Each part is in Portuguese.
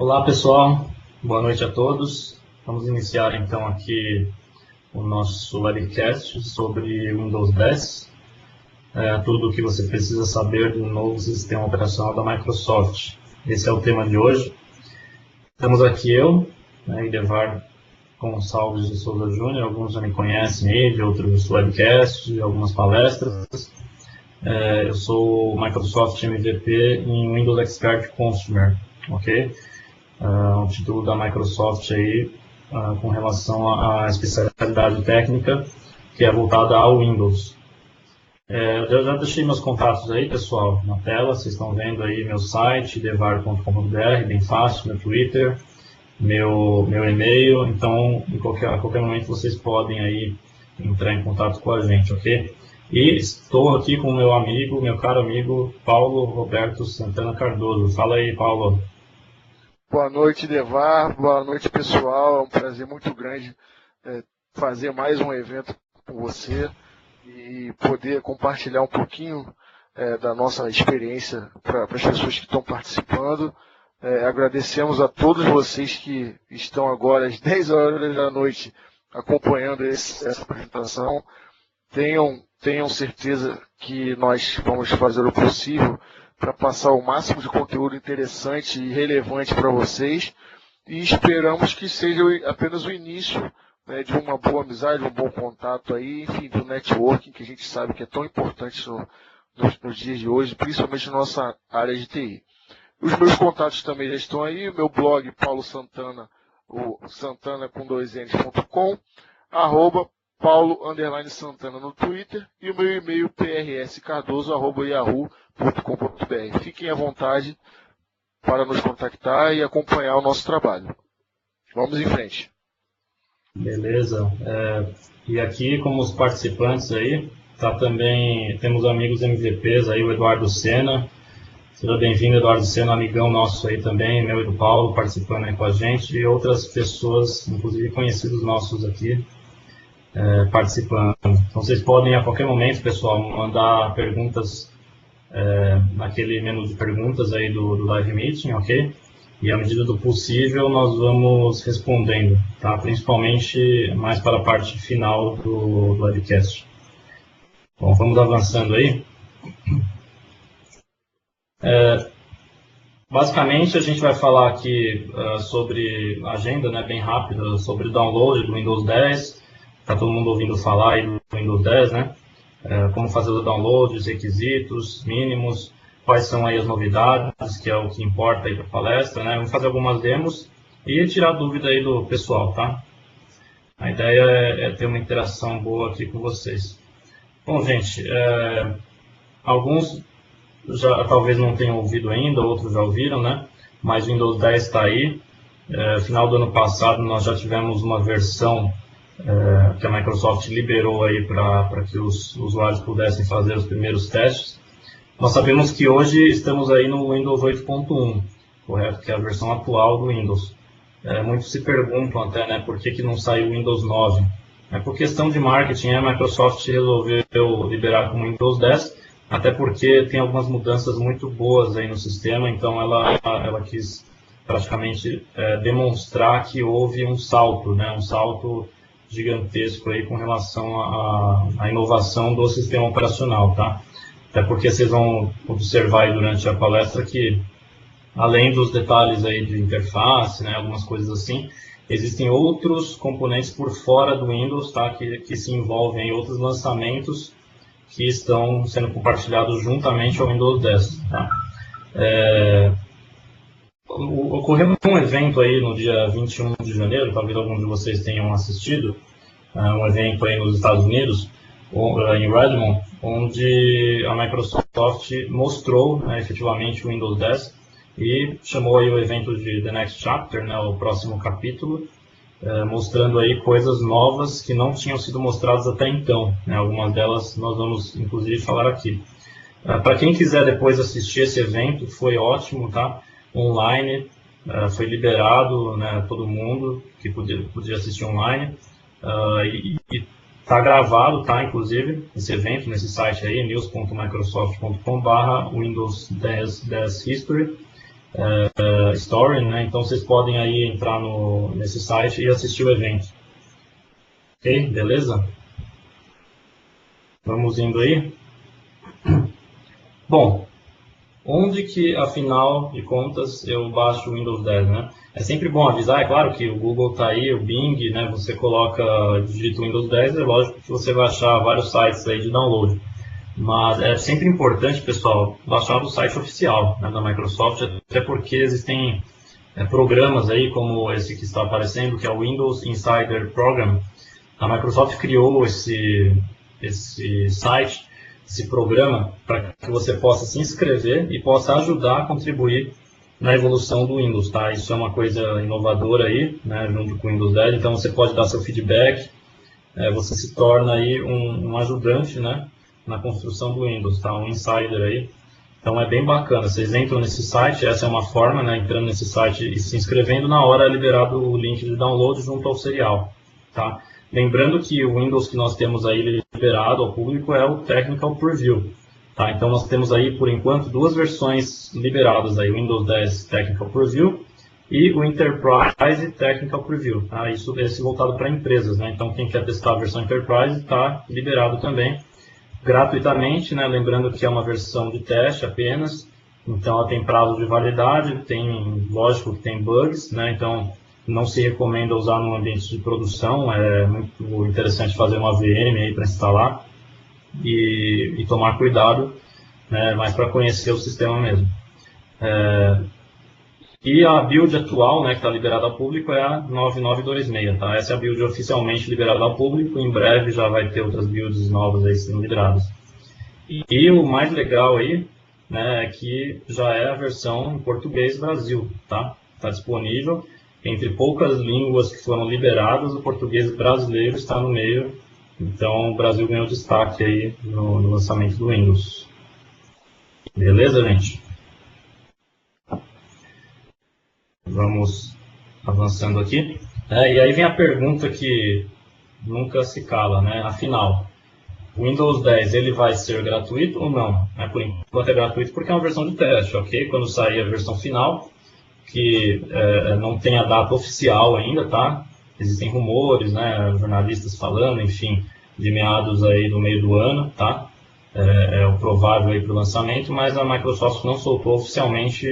Olá pessoal, boa noite a todos. Vamos iniciar então aqui o nosso webcast sobre Windows 10. Tudo o que você precisa saber do novo sistema operacional da Microsoft. Esse é o tema de hoje. Estamos aqui eu, Idevar Gonçalves de Souza Júnior, alguns já me conhecem aí, de outros webcasts, de algumas palestras. Eu sou Microsoft MVP em Windows Expert Consumer, ok? O título da Microsoft aí com relação à especialidade técnica que é voltada ao Windows. Eu já deixei meus contatos aí, pessoal, na tela. Vocês estão vendo aí meu site, devar.com.br, bem fácil, meu Twitter, meu e-mail. Então, a qualquer momento vocês podem aí entrar em contato com a gente, ok? E estou aqui com meu caro amigo, Paulo Roberto Santana Cardoso. Fala aí, Paulo. Boa noite, Devar. Boa noite, pessoal. É um prazer muito grande fazer mais um evento com você e poder compartilhar um pouquinho da nossa experiência para as pessoas que estão participando. Agradecemos a todos vocês que estão agora às 10 horas da noite acompanhando essa apresentação. Tenham certeza que nós vamos fazer o possível para passar o máximo de conteúdo interessante e relevante para vocês, e esperamos que seja apenas o início de uma boa amizade, um bom contato aí, enfim, do networking, que a gente sabe que é tão importante nos dias de hoje, principalmente na nossa área de TI. Os meus contatos também já estão aí, meu blog Paulo Santana, o Santana com 2Ns.com, @Paulo_Santana no Twitter, e o meu e-mail prscardoso@yahoo.com.br. Fiquem à vontade para nos contactar e acompanhar o nosso trabalho. Vamos em frente. Beleza. E aqui, como os participantes aí, também temos amigos MVPs aí, o Eduardo Sena. Seja bem-vindo, Eduardo Sena, amigão nosso aí também, meu e do Paulo, participando aí com a gente, e outras pessoas, inclusive conhecidos nossos aqui, participando. Então vocês podem a qualquer momento, pessoal, mandar perguntas naquele menu de perguntas aí do Live Meeting, ok? E à medida do possível nós vamos respondendo, tá? Principalmente mais para a parte final do webcast. Bom, vamos avançando aí. Basicamente a gente vai falar aqui sobre agenda, né, bem rápida, sobre o download do Windows 10. Está todo mundo ouvindo falar aí do Windows 10, né? Como fazer o download, os requisitos mínimos, quais são aí as novidades, que é o que importa aí para a palestra, né? Vamos fazer algumas demos e tirar dúvida aí do pessoal, tá? A ideia é ter uma interação boa aqui com vocês. Bom, gente, alguns já talvez não tenham ouvido ainda, outros já ouviram, né? Mas o Windows 10 está aí. Final do ano passado nós já tivemos uma versão que a Microsoft liberou aí para que os usuários pudessem fazer os primeiros testes. Nós sabemos que hoje estamos aí no Windows 8.1, correto? Que é a versão atual do Windows. Muitos se perguntam até, né, por que não saiu o Windows 9? Por questão de marketing, a Microsoft resolveu liberar com o Windows 10, até porque tem algumas mudanças muito boas aí no sistema, então ela quis praticamente demonstrar que houve um salto, né, um salto gigantesco aí com relação à inovação do sistema operacional, tá? Até porque vocês vão observar aí durante a palestra que, além dos detalhes aí de interface, né, algumas coisas assim, existem outros componentes por fora do Windows, tá, que se envolvem em outros lançamentos que estão sendo compartilhados juntamente ao Windows 10. Tá? Ocorreu um evento aí no dia 21 de janeiro, talvez alguns de vocês tenham assistido, um evento aí nos Estados Unidos, em Redmond, onde a Microsoft mostrou efetivamente o Windows 10 e chamou aí o evento de The Next Chapter, né, o próximo capítulo, mostrando aí coisas novas que não tinham sido mostradas até então, né, algumas delas nós vamos inclusive falar aqui. Para quem quiser depois assistir esse evento, foi ótimo, tá? Online, foi liberado, né, todo mundo que podia assistir online, e está gravado, tá, inclusive, esse evento nesse site aí, news.microsoft.com/Windows 10 History, Story, né? Então vocês podem aí entrar nesse site e assistir o evento. Ok? Beleza? Vamos indo aí? Bom, onde que, afinal de contas, eu baixo o Windows 10, né? É sempre bom avisar, é claro que o Google está aí, o Bing, né? Você coloca, digita Windows 10, é lógico que você vai achar vários sites aí de download. Mas é sempre importante, pessoal, baixar do site oficial, né, da Microsoft, até porque existem programas aí como esse que está aparecendo, que é o Windows Insider Program. A Microsoft criou esse site, esse programa, para que você possa se inscrever e possa ajudar a contribuir na evolução do Windows, tá? Isso é uma coisa inovadora aí, né, junto com o Windows 10, então você pode dar seu feedback, você se torna aí um ajudante, né, na construção do Windows, tá? Um insider aí. Então é bem bacana, vocês entram nesse site, essa é uma forma, né, entrando nesse site e se inscrevendo, na hora é liberado o link de download junto ao serial, tá? Lembrando que o Windows que nós temos aí liberado ao público é o Technical Preview, tá? Então nós temos aí, por enquanto, duas versões liberadas aí, o Windows 10 Technical Preview e o Enterprise Technical Preview, tá? Isso esse voltado para empresas, né? Então quem quer testar a versão Enterprise está liberado também, gratuitamente, né? Lembrando que é uma versão de teste apenas, então ela tem prazo de validade, tem, lógico que tem bugs, né? Então não se recomenda usar no ambiente de produção, é muito interessante fazer uma VM aí para instalar e tomar cuidado, né? Mais para conhecer o sistema mesmo. E a build atual, né, que está liberada ao público, é a 9926, tá? Essa é a build oficialmente liberada ao público, em breve já vai ter outras builds novas aí sendo liberadas. E o mais legal aí, né, é que já é a versão em português Brasil, tá? Está disponível. Entre poucas línguas que foram liberadas, o português brasileiro está no meio. Então o Brasil ganhou destaque aí no lançamento do Windows. Beleza, gente? Vamos avançando aqui. E aí vem a pergunta que nunca se cala, né? Afinal, o Windows 10 ele vai ser gratuito ou não? Por enquanto é gratuito porque é uma versão de teste, ok? Quando sair a versão final, que não tem a data oficial ainda, tá? Existem rumores, né? Jornalistas falando, enfim, de meados aí do meio do ano, tá? É o provável aí para o lançamento, mas a Microsoft não soltou oficialmente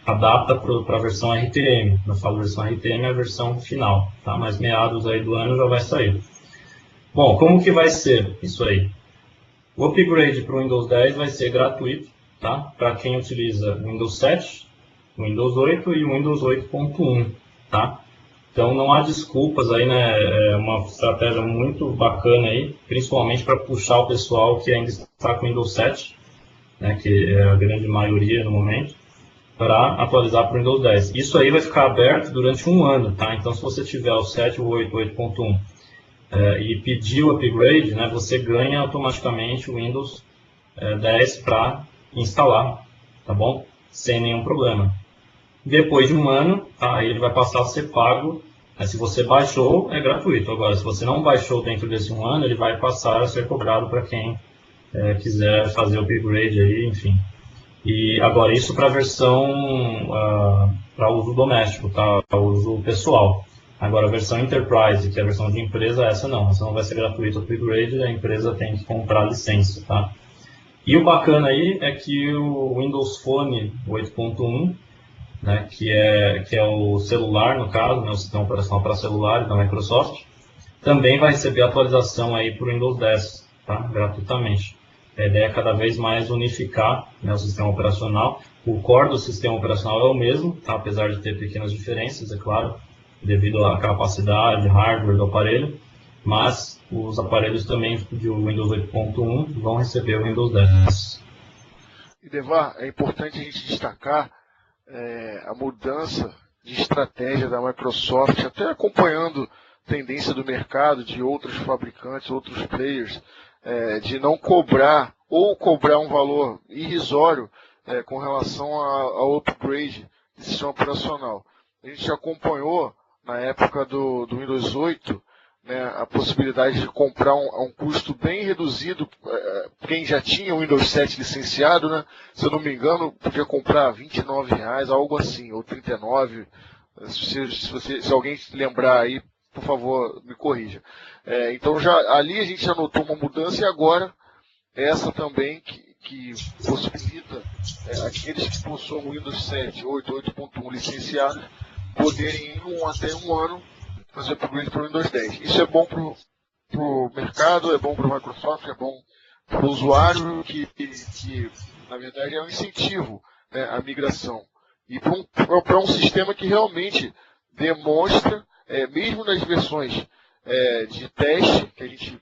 a data para a versão RTM. Eu falo versão RTM é a versão final, tá? Mas meados aí do ano já vai sair. Bom, como que vai ser isso aí? O upgrade para o Windows 10 vai ser gratuito, tá? Para quem utiliza o Windows 7, o Windows 8 e o Windows 8.1, tá? Então não há desculpas aí, né? É uma estratégia muito bacana aí, principalmente para puxar o pessoal que ainda está com o Windows 7, né, que é a grande maioria no momento, para atualizar para o Windows 10. Isso aí vai ficar aberto durante um ano, tá? Então se você tiver o 7, o 8, o 8.1 e pedir o upgrade, né, você ganha automaticamente o Windows 10 para instalar, tá bom? Sem nenhum problema. Depois de um ano, tá, ele vai passar a ser pago. Se você baixou, é gratuito. Agora, se você não baixou dentro desse um ano, ele vai passar a ser cobrado para quem quiser fazer o upgrade aí, enfim. E agora, isso para a versão para uso doméstico, tá? Para uso pessoal. Agora, a versão Enterprise, que é a versão de empresa, essa não vai ser gratuito o upgrade, a empresa tem que comprar a licença, tá? E o bacana aí é que o Windows Phone 8.1, né, que é o celular, no caso, né, o sistema operacional para celular da Microsoft, também vai receber atualização aí para o Windows 10, tá, gratuitamente. A ideia é cada vez mais unificar, né, o sistema operacional. O core do sistema operacional é o mesmo, tá, apesar de ter pequenas diferenças, é claro, devido à capacidade, hardware do aparelho, mas os aparelhos também de Windows 8.1 vão receber o Windows 10. E Devar, é importante a gente destacar a mudança de estratégia da Microsoft, até acompanhando tendência do mercado de outros fabricantes, outros players, de não cobrar ou cobrar um valor irrisório com relação ao upgrade do sistema operacional. A gente acompanhou na época do Windows 8 né, a possibilidade de comprar a um custo bem reduzido. Quem já tinha o Windows 7 licenciado, né, se eu não me engano, podia comprar R$ 29, algo assim, ou 39. Se alguém lembrar aí, por favor, me corrija. Então ali a gente já notou uma mudança, e agora essa também que possibilita aqueles que possuem o Windows 7, 8, 8.1 licenciados poderem ir até um ano fazer upgrade para o Windows 10. Isso é bom para o mercado, é bom para o Microsoft, é bom para o usuário, que na verdade é um incentivo, né, à migração. E para um sistema que realmente demonstra, mesmo nas versões de teste, que a gente,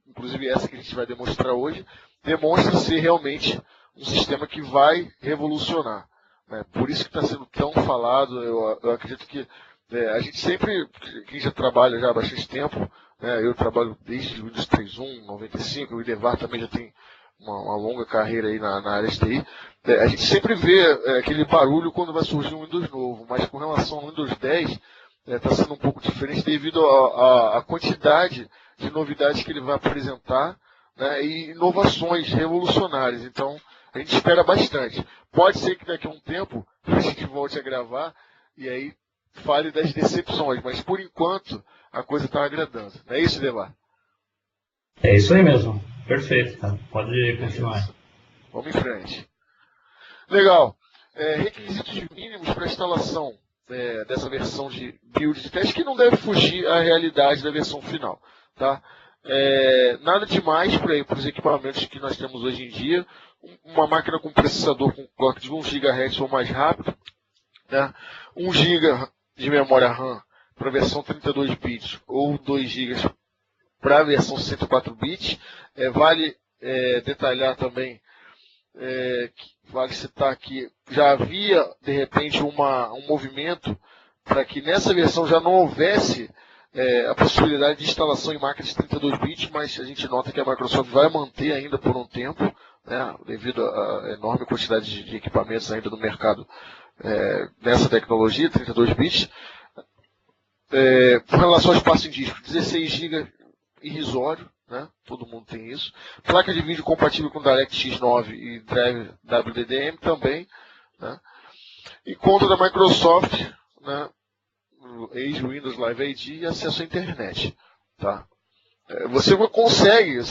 inclusive essa que a gente vai demonstrar hoje, demonstra ser realmente um sistema que vai revolucionar. Né? Por isso que está sendo tão falado. Eu acredito que a gente sempre, quem já trabalha já há bastante tempo, né, eu trabalho desde o Windows 3.1, 95, o Idevar também já tem uma longa carreira aí na área de TI, a gente sempre vê aquele barulho quando vai surgir um Windows novo, mas com relação ao Windows 10, está sendo um pouco diferente devido à quantidade de novidades que ele vai apresentar, né, e inovações revolucionárias. Então, a gente espera bastante. Pode ser que daqui a um tempo a gente volte a gravar e aí fale das decepções, mas por enquanto a coisa está agradando. Não é isso, Devar? É isso aí mesmo. Perfeito, cara. Pode continuar. Vamos em frente. Legal. Requisitos mínimos para instalação dessa versão de build de teste, que não deve fugir à realidade da versão final. Tá? Nada demais para os equipamentos que nós temos hoje em dia. Uma máquina com processador com clock de 1 GHz ou mais rápido. Né? 1 GB de memória RAM para a versão 32 bits ou 2 GB para a versão 64 bits. Vale detalhar também, vale citar que já havia, de repente, um movimento para que nessa versão já não houvesse a possibilidade de instalação em máquinas de 32 bits, mas a gente nota que a Microsoft vai manter ainda por um tempo, né, devido à enorme quantidade de equipamentos ainda no mercado nessa tecnologia, 32 bits. Com relação ao espaço em disco, 16 GB irrisório, né? Todo mundo tem isso. Placa de vídeo compatível com DirectX 9 e Drive WDDM também, né? E conta da Microsoft, né? Ex-Windows Live ID e acesso à internet. Tá? Você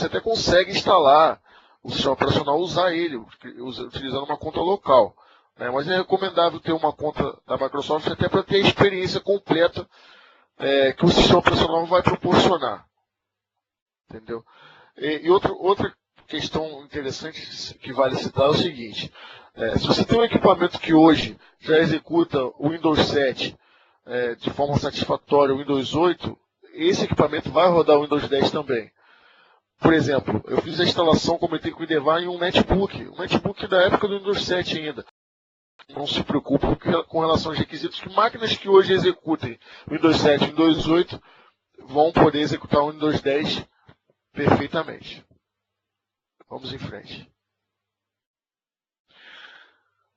até consegue instalar o sistema operacional, usar ele, utilizando uma conta local. Né? Mas é recomendável ter uma conta da Microsoft até para ter a experiência completa que o sistema operacional vai proporcionar. Entendeu? E outra questão interessante que vale citar é o seguinte: se você tem um equipamento que hoje já executa o Windows 7 de forma satisfatória, o Windows 8, esse equipamento vai rodar o Windows 10 também. Por exemplo, eu fiz a instalação, comentei com o Idevar, em um netbook da época do Windows 7 ainda. Não se preocupe com relação aos requisitos, que máquinas que hoje executem Windows 7 e Windows 8 vão poder executar o Windows 10 perfeitamente. Vamos em frente.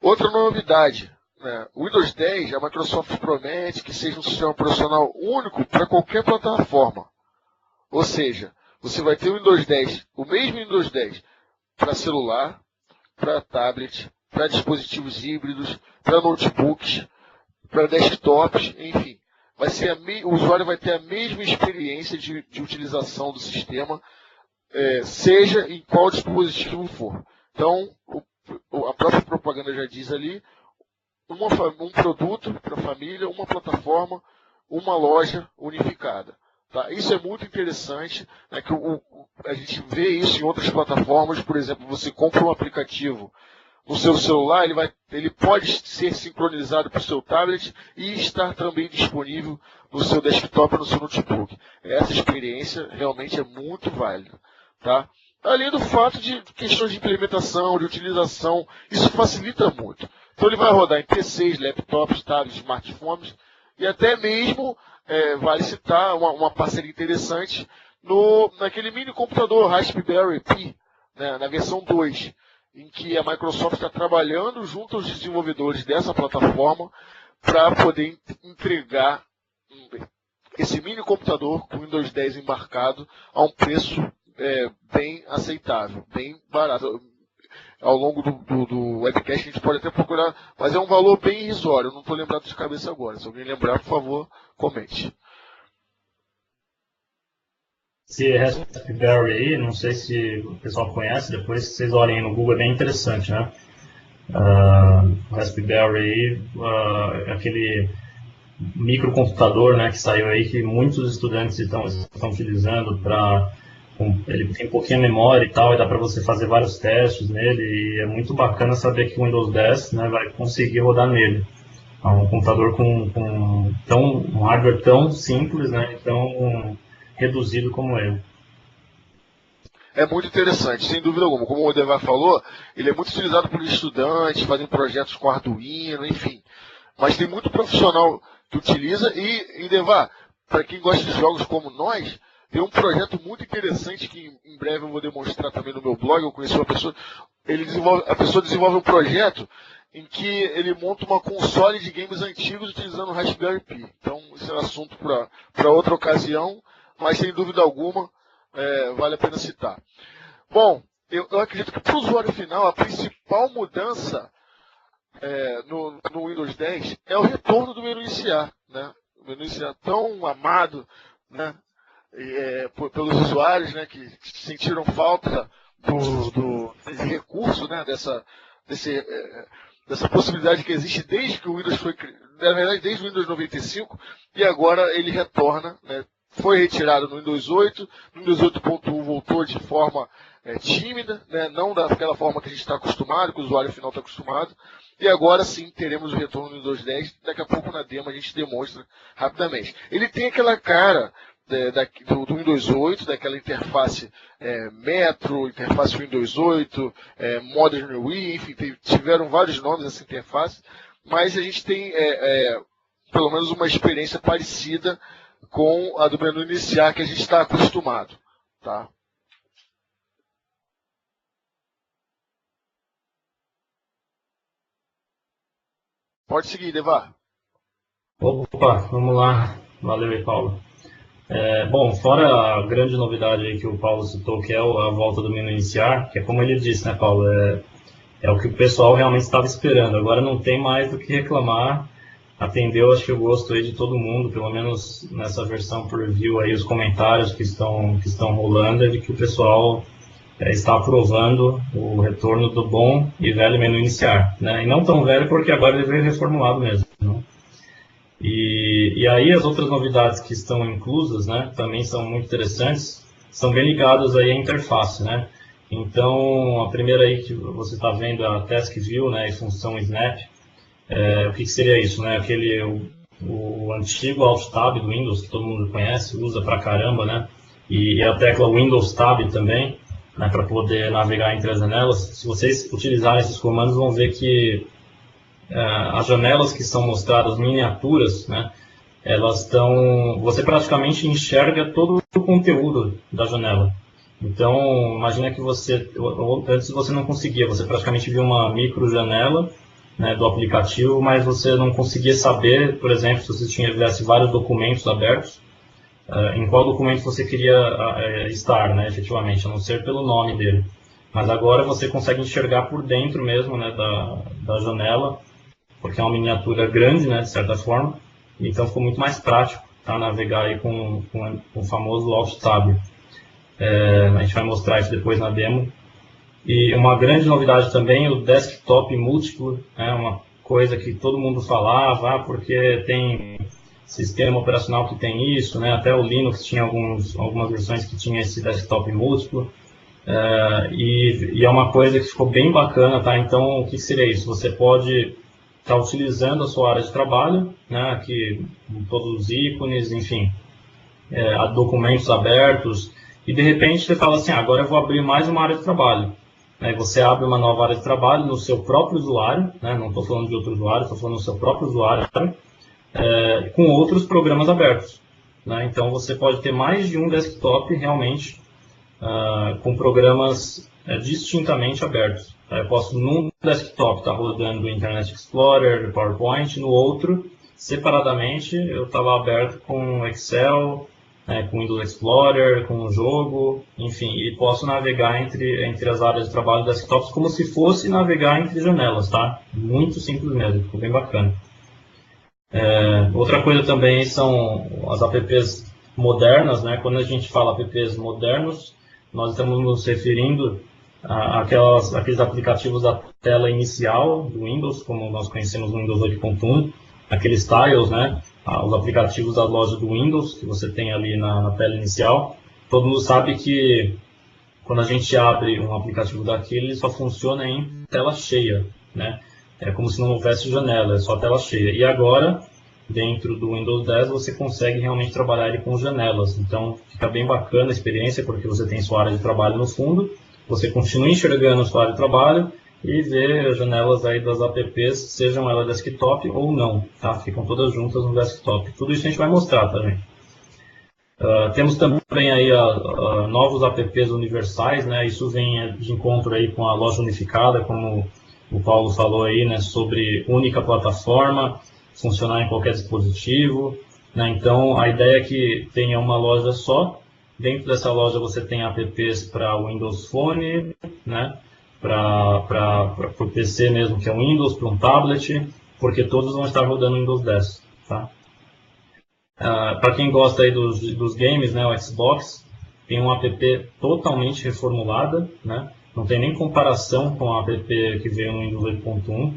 Outra novidade, né? O Windows 10, a Microsoft promete que seja um sistema operacional único para qualquer plataforma. Ou seja, você vai ter o Windows 10, o mesmo Windows 10, para celular, para tablet, para dispositivos híbridos, para notebooks, para desktops, enfim. O usuário vai ter a mesma experiência de utilização do sistema, seja em qual dispositivo for. Então, a própria propaganda já diz ali, um produto para a família, uma plataforma, uma loja unificada. Tá? Isso é muito interessante, né, que a gente vê isso em outras plataformas. Por exemplo, você compra um aplicativo no seu celular, ele pode ser sincronizado para o seu tablet e estar também disponível no seu desktop ou no seu notebook. Essa experiência realmente é muito válida. Tá? Além do fato de questões de implementação, de utilização, isso facilita muito. Então ele vai rodar em PCs, laptops, tablets, smartphones e até mesmo, vale citar uma parceria interessante, naquele mini computador Raspberry Pi, né, na versão 2. Em que a Microsoft está trabalhando junto aos desenvolvedores dessa plataforma para poder entregar esse mini computador com Windows 10 embarcado a um preço bem aceitável, bem barato. Ao longo do webcast a gente pode até procurar, mas é um valor bem irrisório, eu não estou lembrado de cabeça agora. Se alguém lembrar, por favor, comente. Esse Raspberry aí, não sei se o pessoal conhece, depois vocês olhem no Google, é bem interessante, né? O Raspberry é aquele microcomputador, né, que saiu aí, que muitos estudantes estão utilizando para... Ele tem pouquinha memória e tal, e dá para você fazer vários testes nele, e é muito bacana saber que o Windows 10, né, vai conseguir rodar nele. É um computador com um hardware tão simples, né, tão reduzido como ele. É muito interessante, sem dúvida alguma. Como o Odevar falou, ele é muito utilizado por estudantes, fazem projetos com Arduino, enfim. Mas tem muito profissional que utiliza e Odevar, para quem gosta de jogos como nós, tem um projeto muito interessante que em breve eu vou demonstrar também no meu blog. Eu conheci uma pessoa, a pessoa desenvolve um projeto em que ele monta uma console de games antigos utilizando o Raspberry Pi. Então, esse é um assunto para outra ocasião, mas sem dúvida alguma, vale a pena citar. Bom, eu acredito que para o usuário final, a principal mudança no Windows 10 é o retorno do menu iniciar, né? O menu iniciar tão amado, né? Pelos usuários, né, que sentiram falta desse recurso, né, dessa possibilidade que existe desde que o Windows foi criado, na verdade desde o Windows 95, e agora ele retorna, né, foi retirado no Windows 8, no Windows 8.1 voltou de forma tímida, né, não daquela forma que a gente está acostumado, que o usuário final está acostumado, e agora sim teremos o retorno no Windows 10, daqui a pouco na demo a gente demonstra rapidamente. Ele tem aquela cara do Windows 8, daquela interface Metro, interface Windows 8, Modern UI, enfim, tiveram vários nomes essa interface, mas a gente tem pelo menos uma experiência parecida com a do menu iniciar que a gente está acostumado. Tá? Pode seguir, Devar. Opa, vamos lá. Valeu aí, Paulo. Bom, fora a grande novidade aí que o Paulo citou, que é a volta do menu iniciar, que é como ele disse, né, Paulo, é o que o pessoal realmente estava esperando. Agora não tem mais do que reclamar, atendeu, acho que o gosto aí de todo mundo, pelo menos nessa versão por review aí, os comentários que estão rolando, é de que o pessoal está aprovando o retorno do bom e velho menu iniciar, né? E não tão velho porque agora ele veio reformulado mesmo, né? E aí as outras novidades que estão inclusas, né, também são muito interessantes, são bem ligadas aí à interface, né? Então, a primeira aí que você está vendo, a Task View, né, e função Snap, o que seria isso, né? O antigo Alt Tab do Windows, que todo mundo conhece, usa pra caramba, né? E a tecla Windows Tab também, né, para poder navegar entre as janelas. Se vocês utilizarem esses comandos, vão ver que as janelas que são mostradas miniaturas, né, elas estão, você praticamente enxerga todo o conteúdo da janela. Então, imagina que antes você não conseguia, você praticamente via uma micro janela, né, do aplicativo, mas você não conseguia saber, por exemplo, se você tivesse vários documentos abertos, em qual documento você queria estar, né, efetivamente, a não ser pelo nome dele. Mas agora você consegue enxergar por dentro mesmo, né, da janela, porque é uma miniatura grande, né, de certa forma, então ficou muito mais prático, tá, navegar aí com o famoso Alt Tab. A gente vai mostrar isso depois na demo. E uma grande novidade também, o desktop múltiplo, é uma coisa que todo mundo falava, porque tem sistema operacional que tem isso, né, até o Linux tinha algumas versões que tinha esse desktop múltiplo, e é uma coisa que ficou bem bacana, tá? Então, o que seria isso? Você pode está utilizando a sua área de trabalho, né, aqui todos os ícones, enfim, documentos abertos, e de repente você fala assim, agora eu vou abrir mais uma área de trabalho. Aí você abre uma nova área de trabalho no seu próprio usuário, né, não estou falando de outro usuário, estou falando do seu próprio usuário, com outros programas abertos, né? Então você pode ter mais de um desktop realmente com programas distintamente abertos. Eu posso, num desktop, estar rodando o Internet Explorer, PowerPoint, no outro, separadamente eu estava aberto com Excel, com Windows Explorer, com o jogo, enfim, e posso navegar entre as áreas de trabalho desktops como se fosse navegar entre janelas, tá? Muito simples mesmo, ficou bem bacana. Outra coisa também são as apps modernas, né? Quando a gente fala apps modernos, nós estamos nos referindo àqueles aplicativos da tela inicial do Windows, como nós conhecemos no Windows 8.1, aqueles tiles, né? Os aplicativos da loja do Windows, que você tem ali na tela inicial. Todo mundo sabe que quando a gente abre um aplicativo daquele, ele só funciona em tela cheia, né? É como se não houvesse janela, é só tela cheia. E agora, dentro do Windows 10, você consegue realmente trabalhar ele com janelas. Então, fica bem bacana a experiência, porque você tem sua área de trabalho no fundo, você continua enxergando a sua área de trabalho e vê as janelas aí das apps, sejam elas desktop ou não, tá? Ficam todas juntas no desktop. Tudo isso a gente vai mostrar, tá, gente? Temos também aí novos apps universais, né? Isso vem de encontro aí com a loja unificada, como o Paulo falou aí, né? Sobre única plataforma, funcionar em qualquer dispositivo, né? Então, a ideia é que tenha uma loja só. Dentro dessa loja você tem apps para o Windows Phone, né? Para o PC mesmo, que é o Windows, para um tablet, porque todos vão estar rodando o Windows 10, tá? Para quem gosta aí dos games, né, o Xbox tem uma app totalmente reformulada, né? Não tem nem comparação com a app que veio no Windows 8.1.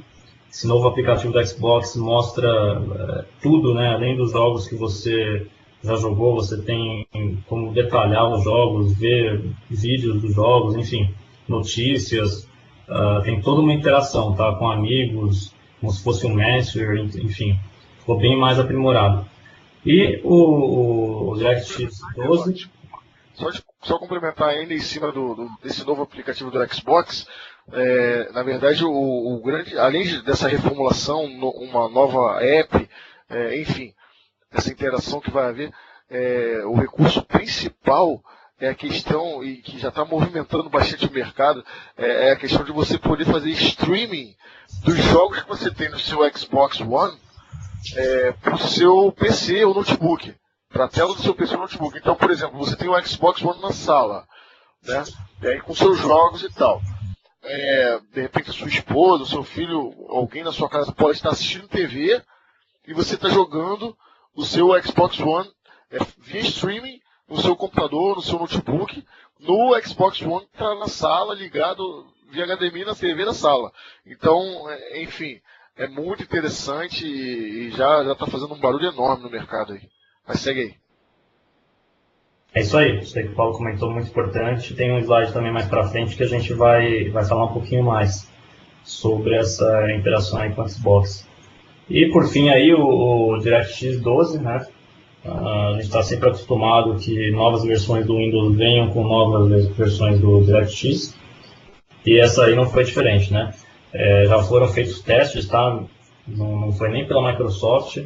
Esse novo aplicativo da Xbox mostra tudo, né? Além dos jogos que você já jogou, você tem como detalhar os jogos, ver vídeos dos jogos, enfim, notícias, tem toda uma interação, tá? Com amigos, como se fosse um Messenger, enfim, ficou bem mais aprimorado. E o DirectX 12... Só complementar ainda em cima desse novo aplicativo do Xbox, na verdade, além dessa reformulação, uma nova app, enfim, essa interação que vai haver, o recurso principal é a questão, e que já está movimentando bastante o mercado, é a questão de você poder fazer streaming dos jogos que você tem no seu Xbox One para o seu PC ou notebook, para a tela do seu PC ou notebook. Então, por exemplo, você tem o Xbox One na sala, né? E aí com seus jogos e tal. De repente a sua esposa, o seu filho, alguém na sua casa pode estar assistindo TV e você está jogando o seu Xbox One via streaming no seu computador, no seu notebook, no Xbox One que está na sala, ligado via HDMI na TV da sala. Então, enfim, é muito interessante e já está fazendo um barulho enorme no mercado aí. Mas segue aí. É isso aí que o Paulo comentou, muito importante. Tem um slide também mais para frente que a gente vai falar um pouquinho mais sobre essa interação aí com o Xbox. E por fim aí o DirectX 12, né? A gente está sempre acostumado que novas versões do Windows venham com novas versões do DirectX, e essa aí não foi diferente, né? Já foram feitos testes, tá? Não foi nem pela Microsoft.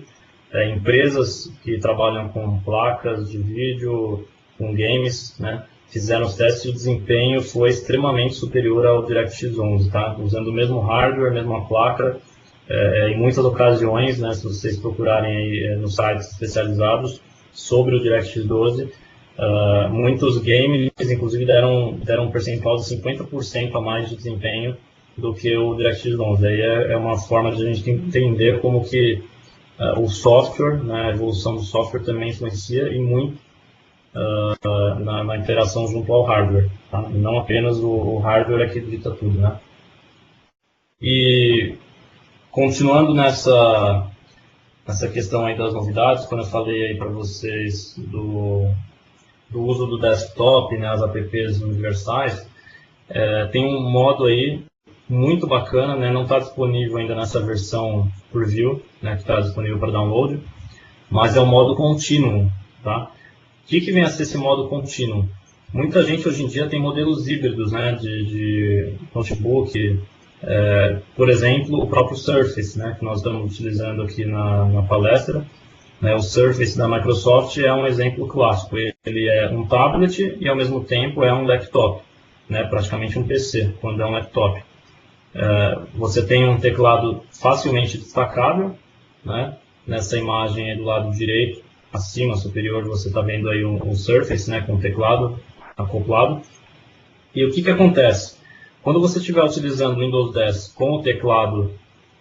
Empresas que trabalham com placas de vídeo, com games, né? Fizeram os testes e o desempenho foi extremamente superior ao DirectX 11, tá? Usando o mesmo hardware, a mesma placa. Em muitas ocasiões, né, se vocês procurarem aí nos sites especializados sobre o DirectX 12, muitos games, inclusive, deram um percentual de 50% a mais de desempenho do que o DirectX 11. Aí é uma forma de a gente entender como que o software, né, a evolução do software também influencia e muito na interação junto ao hardware, tá? Não apenas o hardware é que dita tudo, né? E continuando nessa questão aí das novidades, quando eu falei aí para vocês do uso do desktop, né, as apps universais, tem um modo aí muito bacana, né, não está disponível ainda nessa versão preview, né, que está disponível para download, mas é o modo contínuo, tá? O que vem a ser esse modo contínuo? Muita gente hoje em dia tem modelos híbridos, né, de notebook. Por exemplo, o próprio Surface, né, que nós estamos utilizando aqui na palestra, né, o Surface da Microsoft é um exemplo clássico. Ele é um tablet e, ao mesmo tempo, é um laptop, né, praticamente um PC, quando é um laptop. Você tem um teclado facilmente destacável, né, nessa imagem aí do lado direito, acima, superior, você está vendo aí um Surface, né, com o teclado acoplado. E o que acontece? Quando você estiver utilizando o Windows 10 com o teclado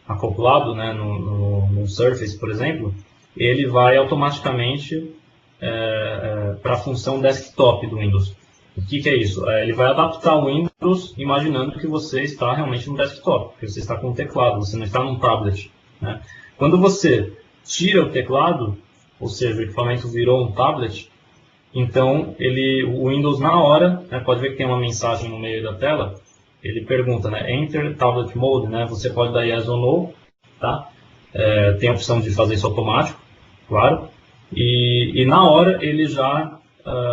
acoplado, né, no Surface, por exemplo, ele vai automaticamente para a função desktop do Windows. O que é isso? Ele vai adaptar o Windows imaginando que você está realmente no desktop, porque você está com o teclado, você não está num tablet, né? Quando você tira o teclado, ou seja, o equipamento virou um tablet, então o Windows na hora, né, pode ver que tem uma mensagem no meio da tela, ele pergunta, né, Enter Tablet Mode, né, você pode dar Yes ou No, tá? Tem a opção de fazer isso automático, claro, e na hora ele já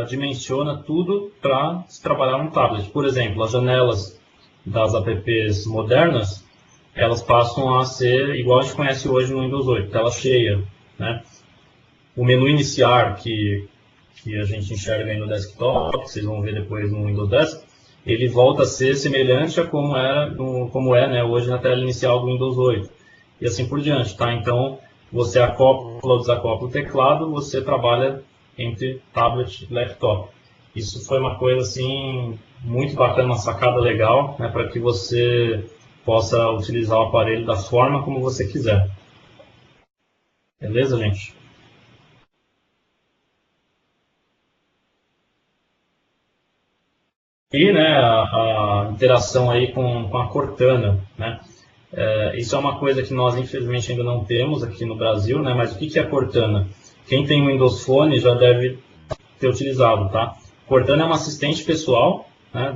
dimensiona tudo para se trabalhar no tablet. Por exemplo, as janelas das apps modernas, elas passam a ser igual a gente conhece hoje no Windows 8, tela cheia, né? O menu iniciar que a gente enxerga aí no desktop, que vocês vão ver depois no Windows 10, ele volta a ser semelhante a como é, né, hoje na tela inicial do Windows 8. E assim por diante, tá? Então, você acopla ou desacopla o teclado, você trabalha entre tablet e laptop. Isso foi uma coisa assim muito bacana, uma sacada legal, né, para que você possa utilizar o aparelho da forma como você quiser. Beleza, gente? E, né, a interação aí com a Cortana, né? Isso é uma coisa que nós infelizmente ainda não temos aqui no Brasil, né? Mas o que é a Cortana? Quem tem o Windows Phone já deve ter utilizado, tá? Cortana é uma assistente pessoal, né,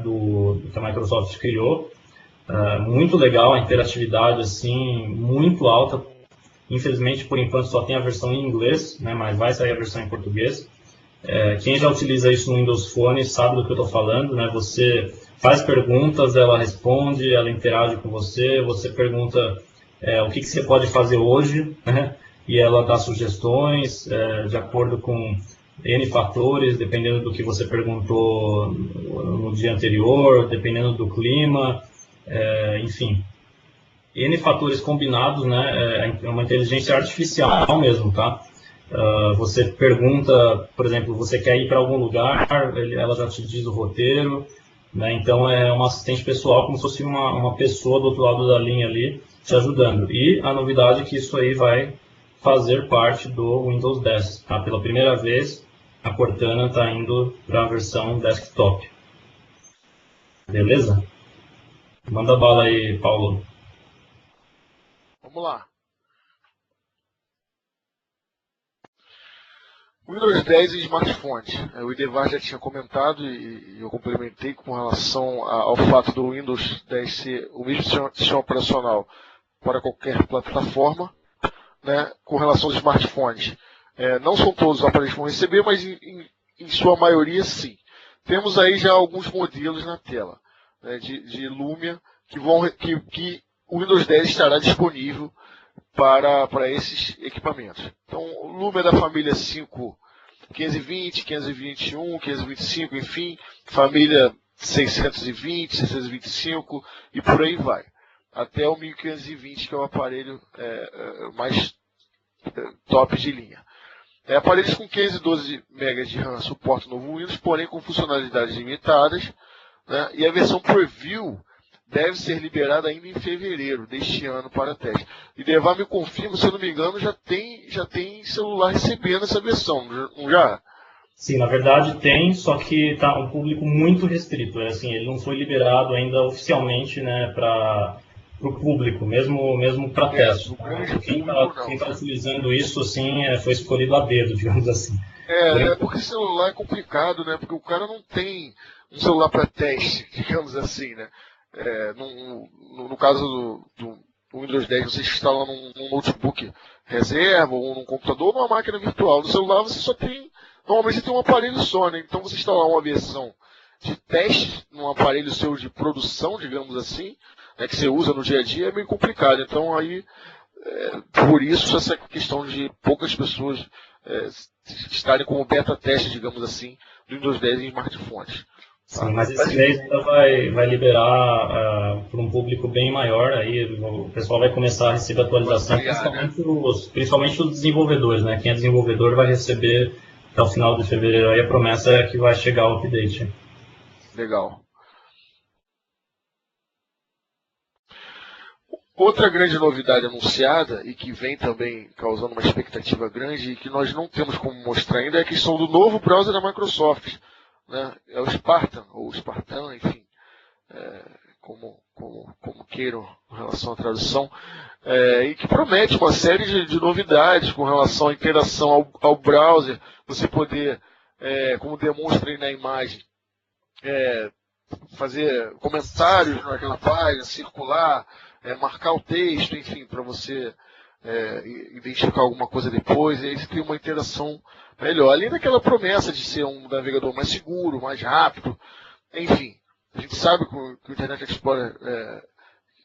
que a Microsoft criou, muito legal, a interatividade assim muito alta. Infelizmente, por enquanto, só tem a versão em inglês, né, mas vai sair a versão em português. Quem já utiliza isso no Windows Phone sabe do que eu estou falando, né? Você faz perguntas, ela responde, ela interage com você, você pergunta o que você pode fazer hoje, né? E ela dá sugestões de acordo com N fatores, dependendo do que você perguntou no dia anterior, dependendo do clima, enfim. N fatores combinados, né? É uma inteligência artificial mesmo, tá? Você pergunta, por exemplo, você quer ir para algum lugar, ela já te diz o roteiro, né? Então é uma assistente pessoal, como se fosse uma pessoa do outro lado da linha ali, te ajudando. E a novidade é que isso aí vai fazer parte do Windows 10. Tá? Pela primeira vez, a Cortana está indo para a versão desktop. Beleza? Manda bala aí, Paulo. Vamos lá. Windows 10 e smartphones. O Idevar já tinha comentado e eu complementei com relação ao fato do Windows 10 ser o mesmo sistema operacional para qualquer plataforma, né, com relação aos smartphones. Não são todos os aparelhos que vão receber, mas em sua maioria sim. Temos aí já alguns modelos na tela, né, de Lumia que o Windows 10 estará disponível para esses equipamentos. Então, o Lumia da família 5, 520, 521, 525, enfim, família 620, 625 e por aí vai. Até o 1520, que é o aparelho mais top de linha. Aparelhos com 512 MB de RAM suportam o novo Windows, porém com funcionalidades limitadas, né, e a versão Preview deve ser liberada ainda em fevereiro deste ano para teste. E Devar me confirma, se eu não me engano, já tem celular recebendo essa versão, não já? Sim, na verdade tem, só que está um público muito restrito. Assim, ele não foi liberado ainda oficialmente, né, para o público, mesmo para teste. Quem está utilizando isso assim, foi escolhido a dedo, digamos assim. Porque celular é complicado, né? Porque o cara não tem um celular para teste, digamos assim, né? No caso do Windows 10, você instala num notebook reserva, ou num computador, ou numa máquina virtual. No celular você só tem, normalmente você tem um aparelho só, né? Então você instalar uma versão de teste num aparelho seu de produção, digamos assim, né, que você usa no dia a dia, é meio complicado. Então aí, por isso, essa questão de poucas pessoas estarem como beta teste, digamos assim, do Windows 10 em smartphones. Sim, mas esse mês ainda vai liberar para um público bem maior, aí o pessoal vai começar a receber atualização, principalmente os desenvolvedores, né? Quem é desenvolvedor vai receber até o final de fevereiro, aí a promessa é que vai chegar o update. Legal. Outra grande novidade anunciada e que vem também causando uma expectativa grande e que nós não temos como mostrar ainda é a questão do novo browser da Microsoft, né? É o Spartan, ou Spartan, enfim, como queiram em relação à tradução, e que promete uma série de novidades com relação à interação ao browser, você poder, como demonstra aí na imagem, fazer comentários naquela página, circular, marcar o texto, enfim, para você identificar alguma coisa depois, e aí você tem uma interação melhor. Além daquela promessa de ser um navegador mais seguro, mais rápido, enfim. A gente sabe que o Internet Explorer,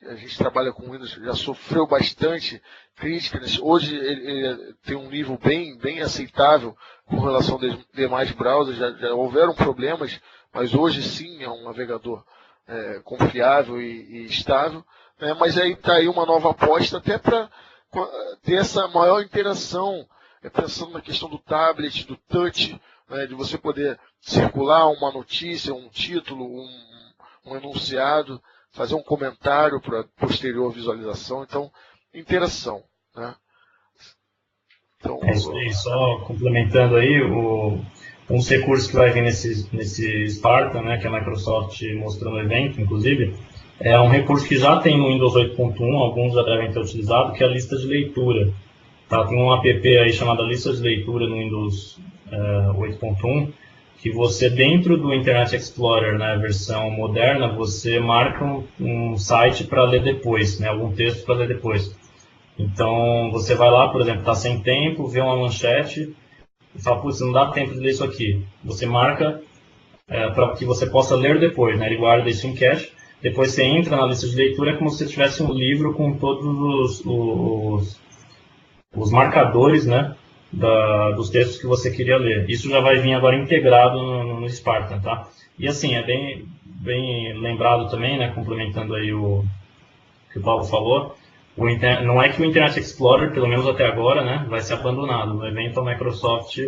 a gente trabalha com Windows, já sofreu bastante críticas. Hoje ele tem um nível bem aceitável com relação aos demais browsers, já houveram problemas, mas hoje sim é um navegador confiável e estável. Mas aí está aí uma nova aposta até para ter essa maior interação, pensando na questão do tablet, do touch, de você poder circular uma notícia, um título, um enunciado, fazer um comentário para posterior visualização. Então, interação. Né? Então, isso aí, só complementando aí, um dos recursos que vai vir nesse Spartan, né, que a Microsoft mostrou no evento, inclusive, é um recurso que já tem no Windows 8.1, alguns já devem ter utilizado, que é a lista de leitura. Tá? Tem um app aí chamado Lista de Leitura no Windows 8.1, que você, dentro do Internet Explorer, né, versão moderna, você marca um site para ler depois, né, algum texto para ler depois. Então, você vai lá, por exemplo, está sem tempo, vê uma manchete e fala, putz, não dá tempo de ler isso aqui. Você marca para que você possa ler depois, né, ele guarda isso em cache. Depois você entra na lista de leitura, é como se tivesse um livro com todos os marcadores, né, dos textos que você queria ler. Isso já vai vir agora integrado no Spartan, tá? E assim, é bem lembrado também, né, complementando aí o que o Paulo falou, não é que o Internet Explorer, pelo menos até agora, né, vai ser abandonado. No evento a Microsoft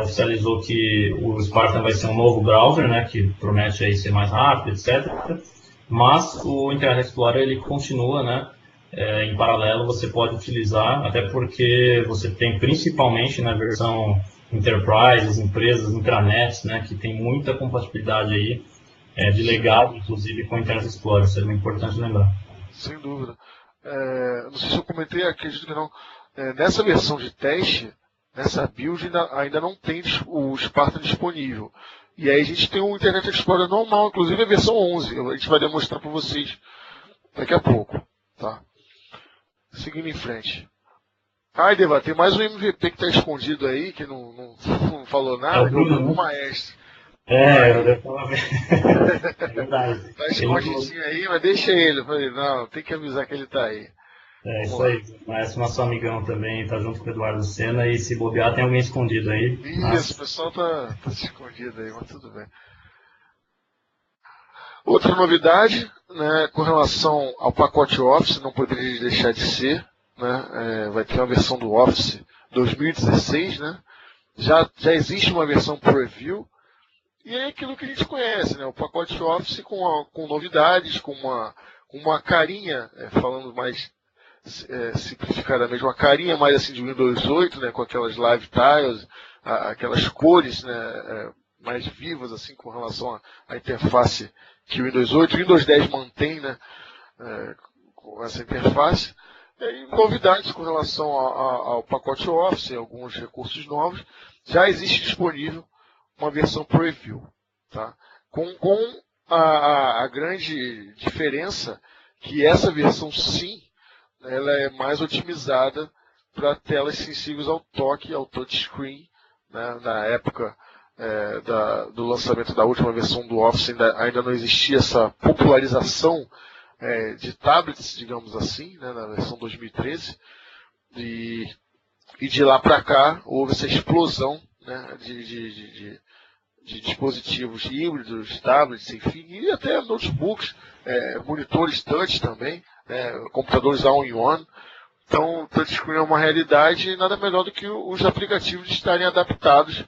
oficializou que o Spartan vai ser um novo browser, né, que promete aí ser mais rápido, etc. Mas o Internet Explorer ele continua, né, em paralelo você pode utilizar, até porque você tem principalmente na versão Enterprise, empresas, intranets, né, que tem muita compatibilidade aí de legado, inclusive com o Internet Explorer, isso é muito importante lembrar. Sem dúvida. Não sei se eu comentei, acredito que não. Nessa versão de teste, nessa build ainda não tem o Spartan disponível. E aí a gente tem o Internet Explorer normal, inclusive a versão 11. A gente vai demonstrar para vocês daqui a pouco. Tá? Seguindo em frente. Deva, tem mais um MVP que está escondido aí, que não falou nada, que é o Bruno Maestro. Eu devo falar. É verdade. Tá escondidinho aí, mas deixa ele. Eu falei, não, tem que avisar que ele tá aí. Isso aí. Mas nosso amigão também tá junto com o Eduardo Sena e se bobear tem alguém escondido aí. Isso, o pessoal tá escondido aí, mas tudo bem. Outra novidade, né, com relação ao pacote Office, não poderia deixar de ser, né, vai ter uma versão do Office 2016, né, já existe uma versão Preview, e é aquilo que a gente conhece, né, o pacote Office com novidades, com uma carinha, falando mais simplificadamente, uma carinha mais assim de Windows 8, né, com aquelas live tiles, aquelas cores, né, mais vivas assim com relação à interface que o Windows 8, o Windows 10 mantém, né, com essa interface. E novidades com relação ao pacote Office, alguns recursos novos. Já existe disponível uma versão Preview, tá? Com a grande diferença que essa versão sim, ela é mais otimizada para telas sensíveis ao toque, ao touchscreen, né? Na época do lançamento da última versão do Office ainda não existia essa popularização de tablets, digamos assim, né? Na versão 2013, e de lá para cá houve essa explosão, né? de dispositivos híbridos, tablets, enfim, e até notebooks, monitores touch também, computadores all-in-one. Então, o touchscreen é uma realidade e nada melhor do que os aplicativos estarem adaptados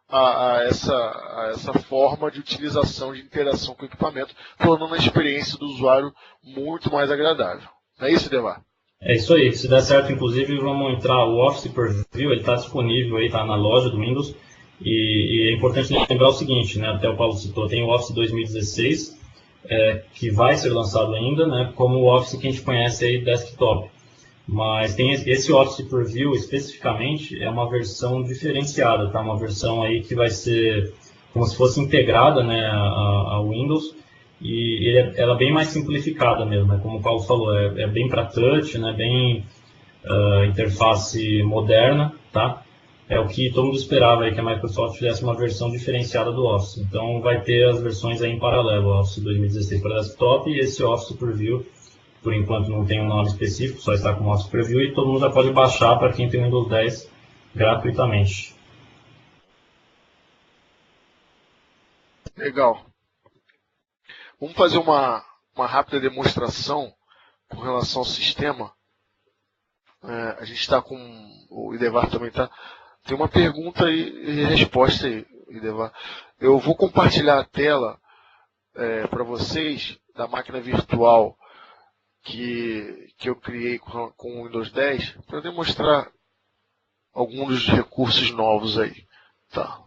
a essa forma de utilização, de interação com o equipamento, tornando a experiência do usuário muito mais agradável. Não é isso, Devar? É isso aí. Se der certo, inclusive, vamos entrar o Office Preview, ele está disponível aí, está na loja do Windows. E é importante lembrar o seguinte, né, até o Paulo citou, tem o Office 2016, que vai ser lançado ainda, né, como o Office que a gente conhece aí desktop. Mas tem esse Office Preview especificamente, é uma versão diferenciada, tá? Uma versão aí que vai ser como se fosse integrada, né, ao Windows, e ela é bem mais simplificada mesmo, né? Como o Paulo falou, é bem para touch, né, bem interface moderna, tá? É o que todo mundo esperava aí, que a Microsoft fizesse uma versão diferenciada do Office. Então vai ter as versões aí em paralelo, o Office 2016 para desktop e esse Office Preview. Por enquanto não tem um nome específico, só está com o Office Preview e todo mundo já pode baixar para quem tem o Windows 10 gratuitamente. Legal. Vamos fazer uma rápida demonstração com relação ao sistema. A gente está com... O Idevar também está... Tem uma pergunta e resposta aí, Idevar. Eu vou compartilhar a tela para vocês da máquina virtual que eu criei com o Windows 10 para demonstrar alguns dos recursos novos aí. Tá.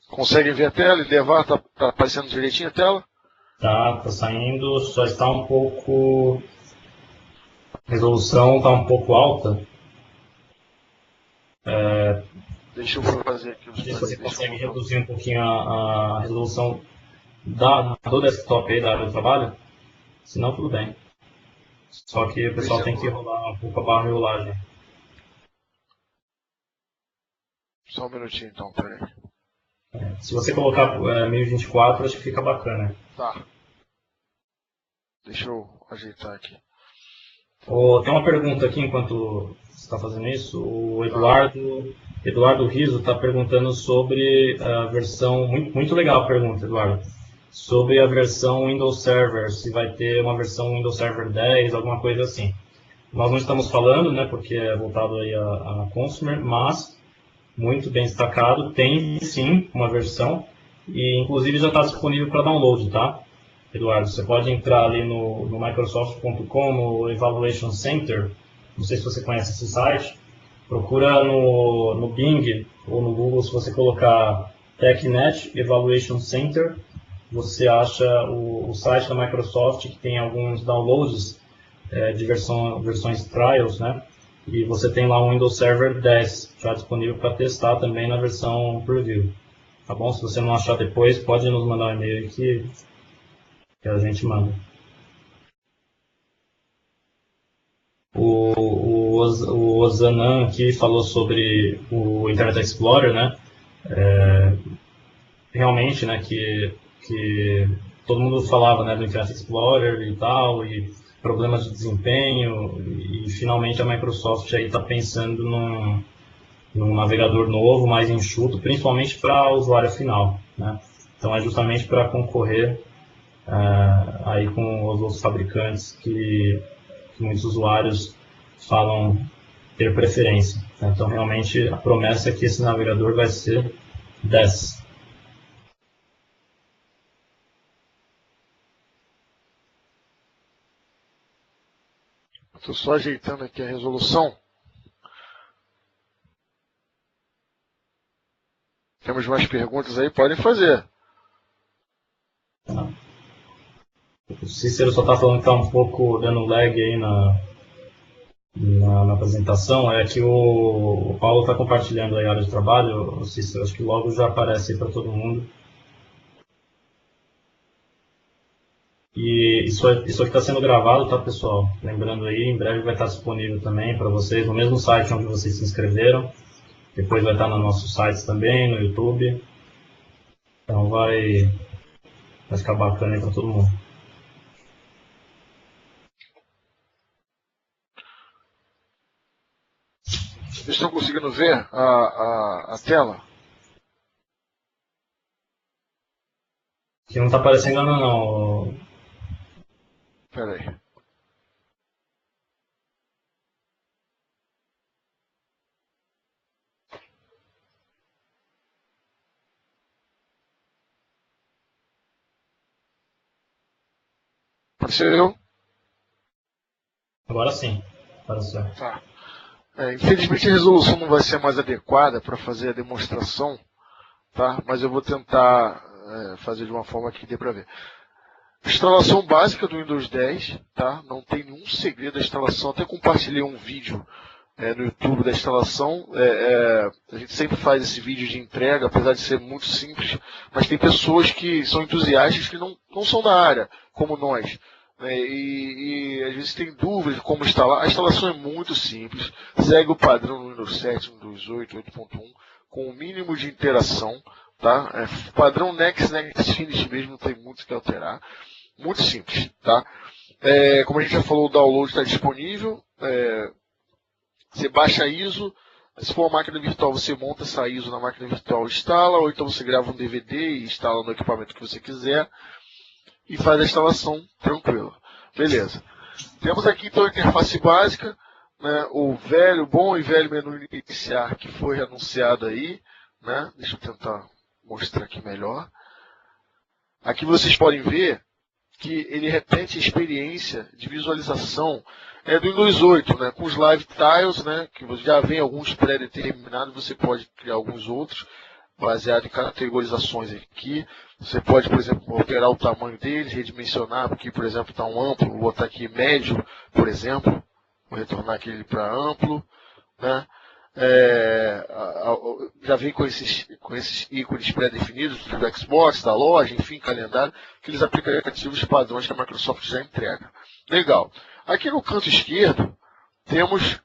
Conseguem ver a tela? Idevar, tá aparecendo direitinho a tela? Tá saindo, só está um pouco... A resolução está um pouco alta. Deixa eu fazer aqui. Se você consegue reduzir um pouquinho a resolução do desktop aí, da área do trabalho, senão tudo bem. Só que o pessoal tem que rolar um pouco a barra de rolagem. Só um minutinho então, peraí. Se você colocar 1024, acho que fica bacana. Tá. Deixa eu ajeitar aqui. Tem uma pergunta aqui enquanto você está fazendo isso. O Eduardo Riso está perguntando sobre a versão... Muito legal a pergunta, Eduardo. Sobre a versão Windows Server, se vai ter uma versão Windows Server 10, alguma coisa assim. Nós não estamos falando, né, porque é voltado aí a consumer, mas... muito bem destacado, tem sim uma versão e inclusive já está disponível para download, tá? Eduardo, você pode entrar ali no Microsoft.com, no Evaluation Center, não sei se você conhece esse site, procura no Bing ou no Google, se você colocar TechNet Evaluation Center, você acha o site da Microsoft que tem alguns downloads de versões trials, né? E você tem lá um Windows Server 10 já disponível para testar também na versão Preview. Tá bom? Se você não achar depois, pode nos mandar um e-mail que a gente manda. O Ozanan aqui falou sobre o Internet Explorer, né? Realmente, né, que todo mundo falava, né, do Internet Explorer e tal, e problemas de desempenho, e finalmente a Microsoft aí está pensando num navegador novo, mais enxuto, principalmente para o usuário final, né? Então é justamente para concorrer aí com os outros fabricantes que muitos usuários falam ter preferência, né? Então realmente a promessa é que esse navegador vai ser 10. Estou só ajeitando aqui a resolução. Temos mais perguntas aí? Podem fazer. O Cícero só está falando que está um pouco dando lag aí na apresentação. É que o Paulo está compartilhando aí a área de trabalho. O Cícero, acho que logo já aparece aí para todo mundo. E isso aqui está sendo gravado, tá, pessoal? Lembrando aí, em breve vai estar disponível também para vocês no mesmo site onde vocês se inscreveram. Depois vai estar nos nossos sites também, no YouTube. Então vai ficar bacana aí para todo mundo. Vocês estão conseguindo ver a tela? Que não está aparecendo ainda não. Espera aí. Apareceu? Agora sim. Apareceu. Tá. Infelizmente a resolução não vai ser mais adequada para fazer a demonstração, tá? Mas eu vou tentar fazer de uma forma que dê para ver. Instalação básica do Windows 10, tá? Não tem nenhum segredo da instalação. Até compartilhei um vídeo no YouTube da instalação. A gente sempre faz esse vídeo de entrega, apesar de ser muito simples, mas tem pessoas que são entusiastas que não são da área, como nós. E às vezes tem dúvidas de como instalar. A instalação é muito simples, segue o padrão do Windows 7, Windows 8, 8.1, com o mínimo de interação, tá? Padrão Next Finish mesmo, não tem muito que alterar. Muito simples, tá? Como a gente já falou, o download está disponível. Você baixa a ISO. Se for uma máquina virtual, você monta essa ISO na máquina virtual e instala, ou então você grava um DVD e instala no equipamento que você quiser e faz a instalação tranquila. Beleza. Temos aqui então a interface básica, né, o bom e velho menu iniciar que foi anunciado aí, né? Deixa eu tentar mostrar aqui melhor. Aqui vocês podem ver que ele repete a experiência de visualização do Windows 8, né, com os Live Tiles, né, que já vem alguns pré-determinados, você pode criar alguns outros, baseado em categorizações aqui. Você pode, por exemplo, alterar o tamanho deles, redimensionar, porque, por exemplo, está um amplo, vou botar aqui médio, por exemplo, vou retornar aquele para amplo, né? Já vem com esses ícones pré-definidos do Xbox, da loja, enfim, calendário, aqueles aplicativos padrões que a Microsoft já entrega. Legal. Aqui no canto esquerdo, temos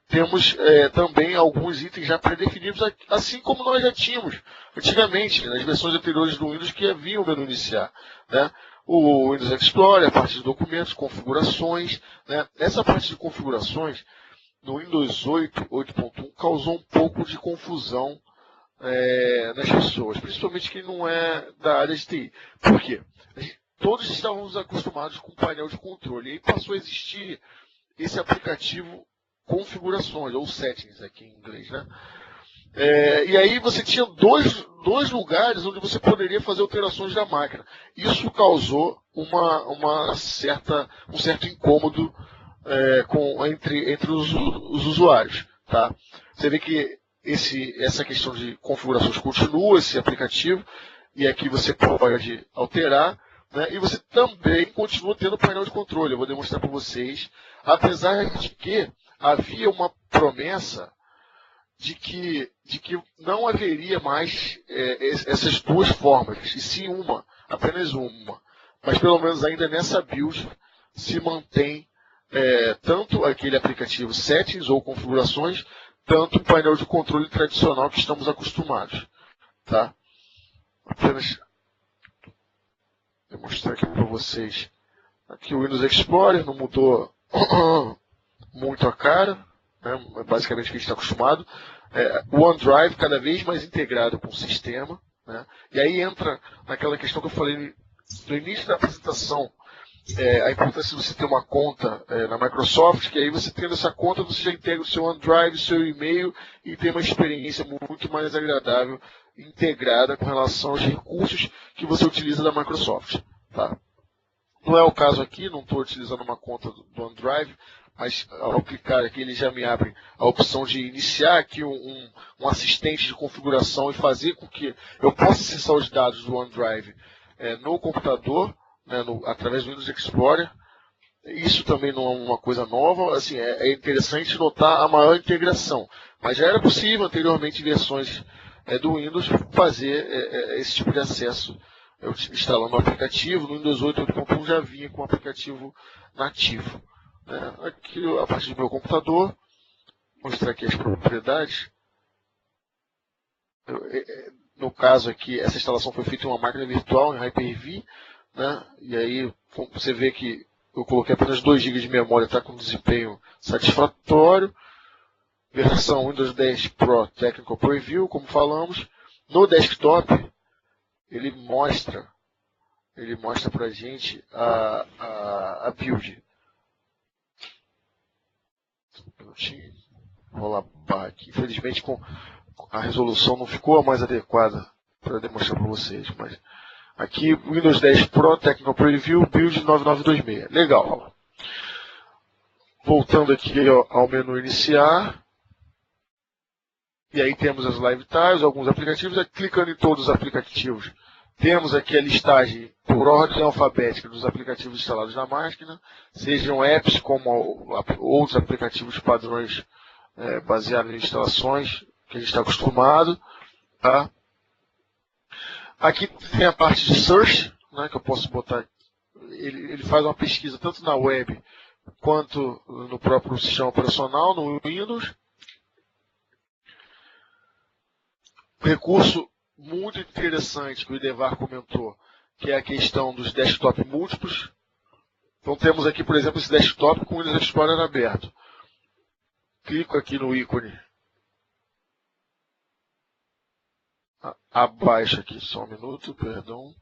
também alguns itens já pré-definidos, assim como nós já tínhamos antigamente, nas versões anteriores do Windows que havia o menu iniciar, né? O Windows Explorer, a parte de documentos, configurações, né? Essa parte de configurações no Windows 8, 8.1 causou um pouco de confusão nas pessoas, principalmente quem não é da área de TI. Por quê? Todos estávamos acostumados com o painel de controle, e aí passou a existir esse aplicativo configurações, ou settings aqui em inglês, né? E aí você tinha dois lugares onde você poderia fazer alterações da máquina. Isso causou um certo incômodo entre os usuários, tá? Você vê que essa questão de configurações continua, esse aplicativo, e aqui você pode alterar, né? E você também continua tendo o painel de controle. Eu vou demonstrar para vocês, apesar de que havia uma promessa de que não haveria mais essas duas formas, e sim apenas uma. Mas pelo menos ainda nessa build se mantém tanto aquele aplicativo settings ou configurações, tanto o painel de controle tradicional que estamos acostumados. Tá? Apenas demonstrar aqui para vocês. Aqui o Windows Explorer não mudou muito a cara, né? Basicamente o que a gente está acostumado. O OneDrive cada vez mais integrado com o sistema, né? E aí entra naquela questão que eu falei no início da apresentação, a importância de você ter uma conta na Microsoft, que aí você tendo essa conta, você já integra o seu OneDrive, o seu e-mail e tem uma experiência muito mais agradável, integrada com relação aos recursos que você utiliza da Microsoft. Tá? Não é o caso aqui, não estou utilizando uma conta do OneDrive, mas ao clicar aqui ele já me abre a opção de iniciar aqui um assistente de configuração e fazer com que eu possa acessar os dados do OneDrive no computador, né, através do Windows Explorer. Isso também não é uma coisa nova, assim, é interessante notar a maior integração, mas já era possível anteriormente em versões do Windows fazer esse tipo de acesso eu instalando o aplicativo. No Windows 8 8.1 já vinha com o aplicativo nativo. Né? Aqui, a partir do meu computador, vou mostrar aqui as propriedades. No caso aqui, essa instalação foi feita em uma máquina virtual, em Hyper-V, né? E aí você vê que eu coloquei apenas 2 GB de memória, está com desempenho satisfatório. Versão Windows 10 Pro Technical Preview, como falamos. No desktop, ele mostra para a gente a build. Vou rolar barra aqui. Infelizmente, a resolução não ficou a mais adequada para demonstrar para vocês. Mas aqui, Windows 10 Pro Technical Preview, build 9926. Legal. Voltando aqui ao menu iniciar. E aí temos as live tiles, alguns aplicativos. Clicando em todos os aplicativos, temos aqui a listagem por ordem alfabética dos aplicativos instalados na máquina, sejam apps como outros aplicativos padrões baseados em instalações que a gente está acostumado. Tá? Aqui tem a parte de search, né, que eu posso botar. Ele faz uma pesquisa tanto na web quanto no próprio sistema operacional, no Windows. Recurso muito interessante que o Idevar comentou, que é a questão dos desktop múltiplos. Então temos aqui, por exemplo, esse desktop com o Windows Explorer aberto. Clico aqui no ícone abaixo aqui, só um minuto, perdão.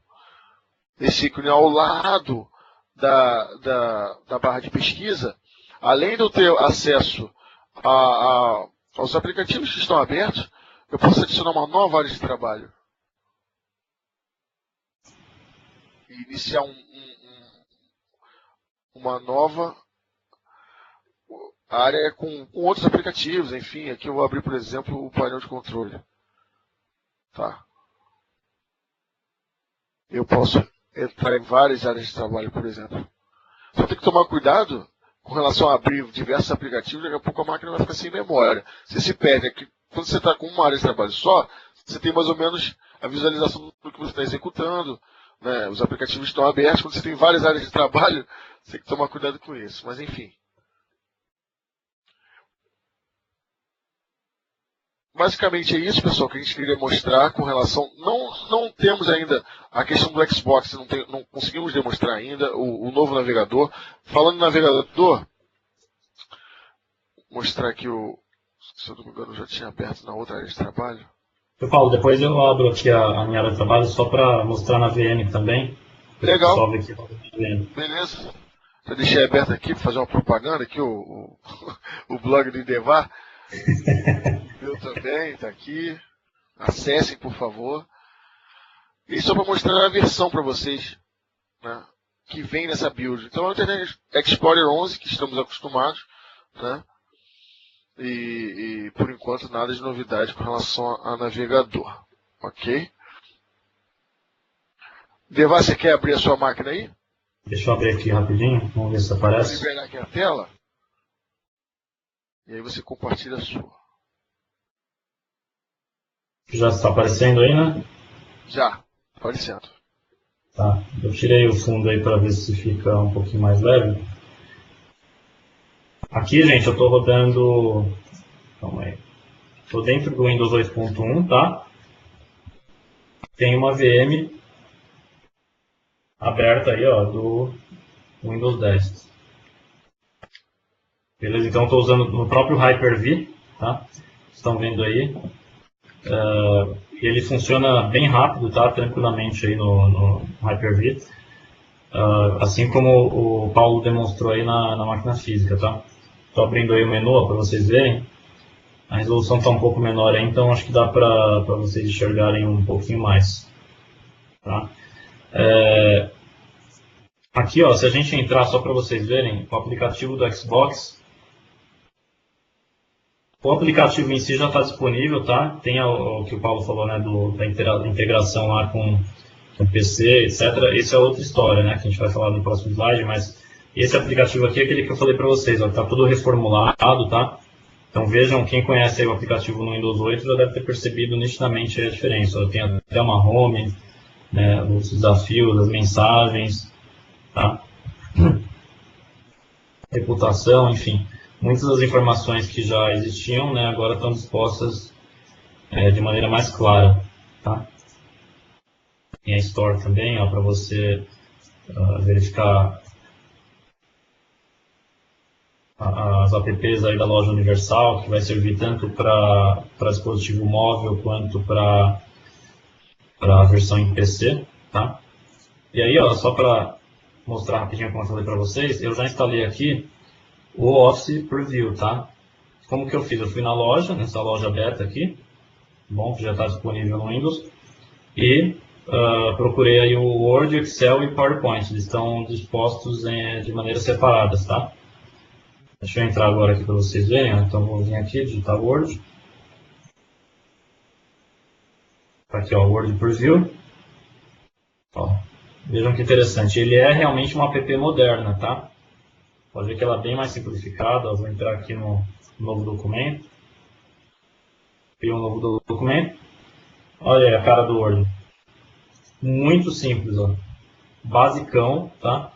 Esse ícone ao lado da barra de pesquisa, além de eu ter acesso aos aplicativos que estão abertos, eu posso adicionar uma nova área de trabalho. E iniciar uma nova área com outros aplicativos. Enfim, aqui eu vou abrir, por exemplo, o painel de controle. Tá. Eu posso entrar em várias áreas de trabalho, por exemplo. Só tem que tomar cuidado com relação a abrir diversos aplicativos. Daqui a pouco a máquina vai ficar sem memória. Você se perde aqui. Quando você está com uma área de trabalho só, você tem mais ou menos a visualização do que você está executando, né? Os aplicativos estão abertos. Quando você tem várias áreas de trabalho, você tem que tomar cuidado com isso. Mas enfim. Basicamente é isso, pessoal, que a gente queria mostrar com relação... Não temos ainda a questão do Xbox, não conseguimos demonstrar ainda o novo navegador. Falando em navegador, vou mostrar aqui se eu não me engano, eu já tinha aberto na outra área de trabalho. Eu falo, depois eu abro aqui a minha área de trabalho só para mostrar na VM também. Legal. Aqui, beleza. Já deixei aberto aqui para fazer uma propaganda, aqui o blog do Idevar. Eu também, está aqui. Acessem, por favor. E só para mostrar a versão para vocês, né, que vem nessa build. Então é o Internet Explorer 11, que estamos acostumados, né? E por enquanto nada de novidade com relação a navegador. Ok? Devar, você quer abrir a sua máquina aí? Deixa eu abrir aqui rapidinho, vamos ver se aparece. Vou liberar aqui a tela. E aí você compartilha a sua. Já está aparecendo aí, né? Já, aparecendo. Tá, eu tirei o fundo aí para ver se fica um pouquinho mais leve. Aqui, gente, eu estou rodando... Calma aí. Estou dentro do Windows 8.1, tá? Tem uma VM aberta aí, ó, do Windows 10. Beleza? Então, estou usando no próprio Hyper-V, tá? Estão vendo aí. Ele funciona bem rápido, tá? Tranquilamente aí no Hyper-V. Assim como o Paulo demonstrou aí na máquina física, tá? Estou abrindo aí o menu para vocês verem. A resolução está um pouco menor aí, então acho que dá para vocês enxergarem um pouquinho mais. Tá? Aqui, ó, se a gente entrar, só para vocês verem, o aplicativo do Xbox. O aplicativo em si já está disponível, tá? Tem o que o Paulo falou, né, da integração lá com o PC, etc. Essa é outra história, né, que a gente vai falar no próximo slide, mas esse aplicativo aqui é aquele que eu falei para vocês, está tudo reformulado, tá? Então vejam, quem conhece aí o aplicativo no Windows 8 já deve ter percebido nitidamente a diferença. Tem até uma home, né, os desafios, as mensagens, tá? Reputação, enfim. Muitas das informações que já existiam, né, agora estão dispostas de maneira mais clara, tá? Tem a Store também, para você verificar as apps aí da loja universal, que vai servir tanto para dispositivo móvel quanto para a versão em PC, tá? E aí, ó, só para mostrar rapidinho como eu falei para vocês, eu já instalei aqui o Office Preview, tá? Como que eu fiz? Eu fui na loja, nessa loja beta aqui, bom, que já está disponível no Windows, e procurei aí o Word, Excel e PowerPoint. Eles estão dispostos de maneiras separadas, tá? Deixa eu entrar agora aqui para vocês verem. Então vou vir aqui, digitar Word. Aqui, ó, Word Preview. Ó, vejam que interessante. Ele é realmente uma app moderna, tá? Pode ver que ela é bem mais simplificada. Eu vou entrar aqui no novo documento. Crio um novo documento. Olha aí a cara do Word. Muito simples, ó. Basicão, tá?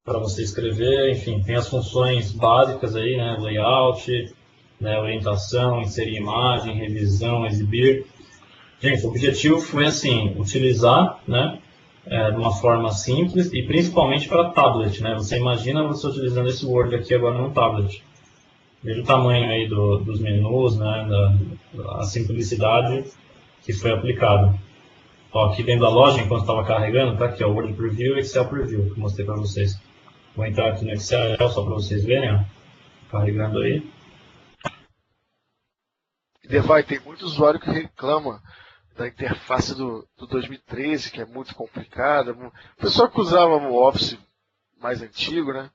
Para você escrever, enfim, tem as funções básicas aí, né? Layout, né? Orientação, inserir imagem, revisão, exibir. Gente, o objetivo foi assim, utilizar, né? De uma forma simples e principalmente para tablet, né? Você imagina você utilizando esse Word aqui agora num tablet. Veja o tamanho aí dos menus, né? A simplicidade que foi aplicada. Ó, aqui dentro da loja, enquanto estava carregando, tá aqui, ó, Word Preview e Excel Preview, que eu mostrei para vocês. Vou entrar aqui no Excel só para vocês verem, ó, carregando aí. Devai, tem muito usuário que reclama da interface do 2013, que é muito complicada. O pessoal que usava o Office mais antigo, né?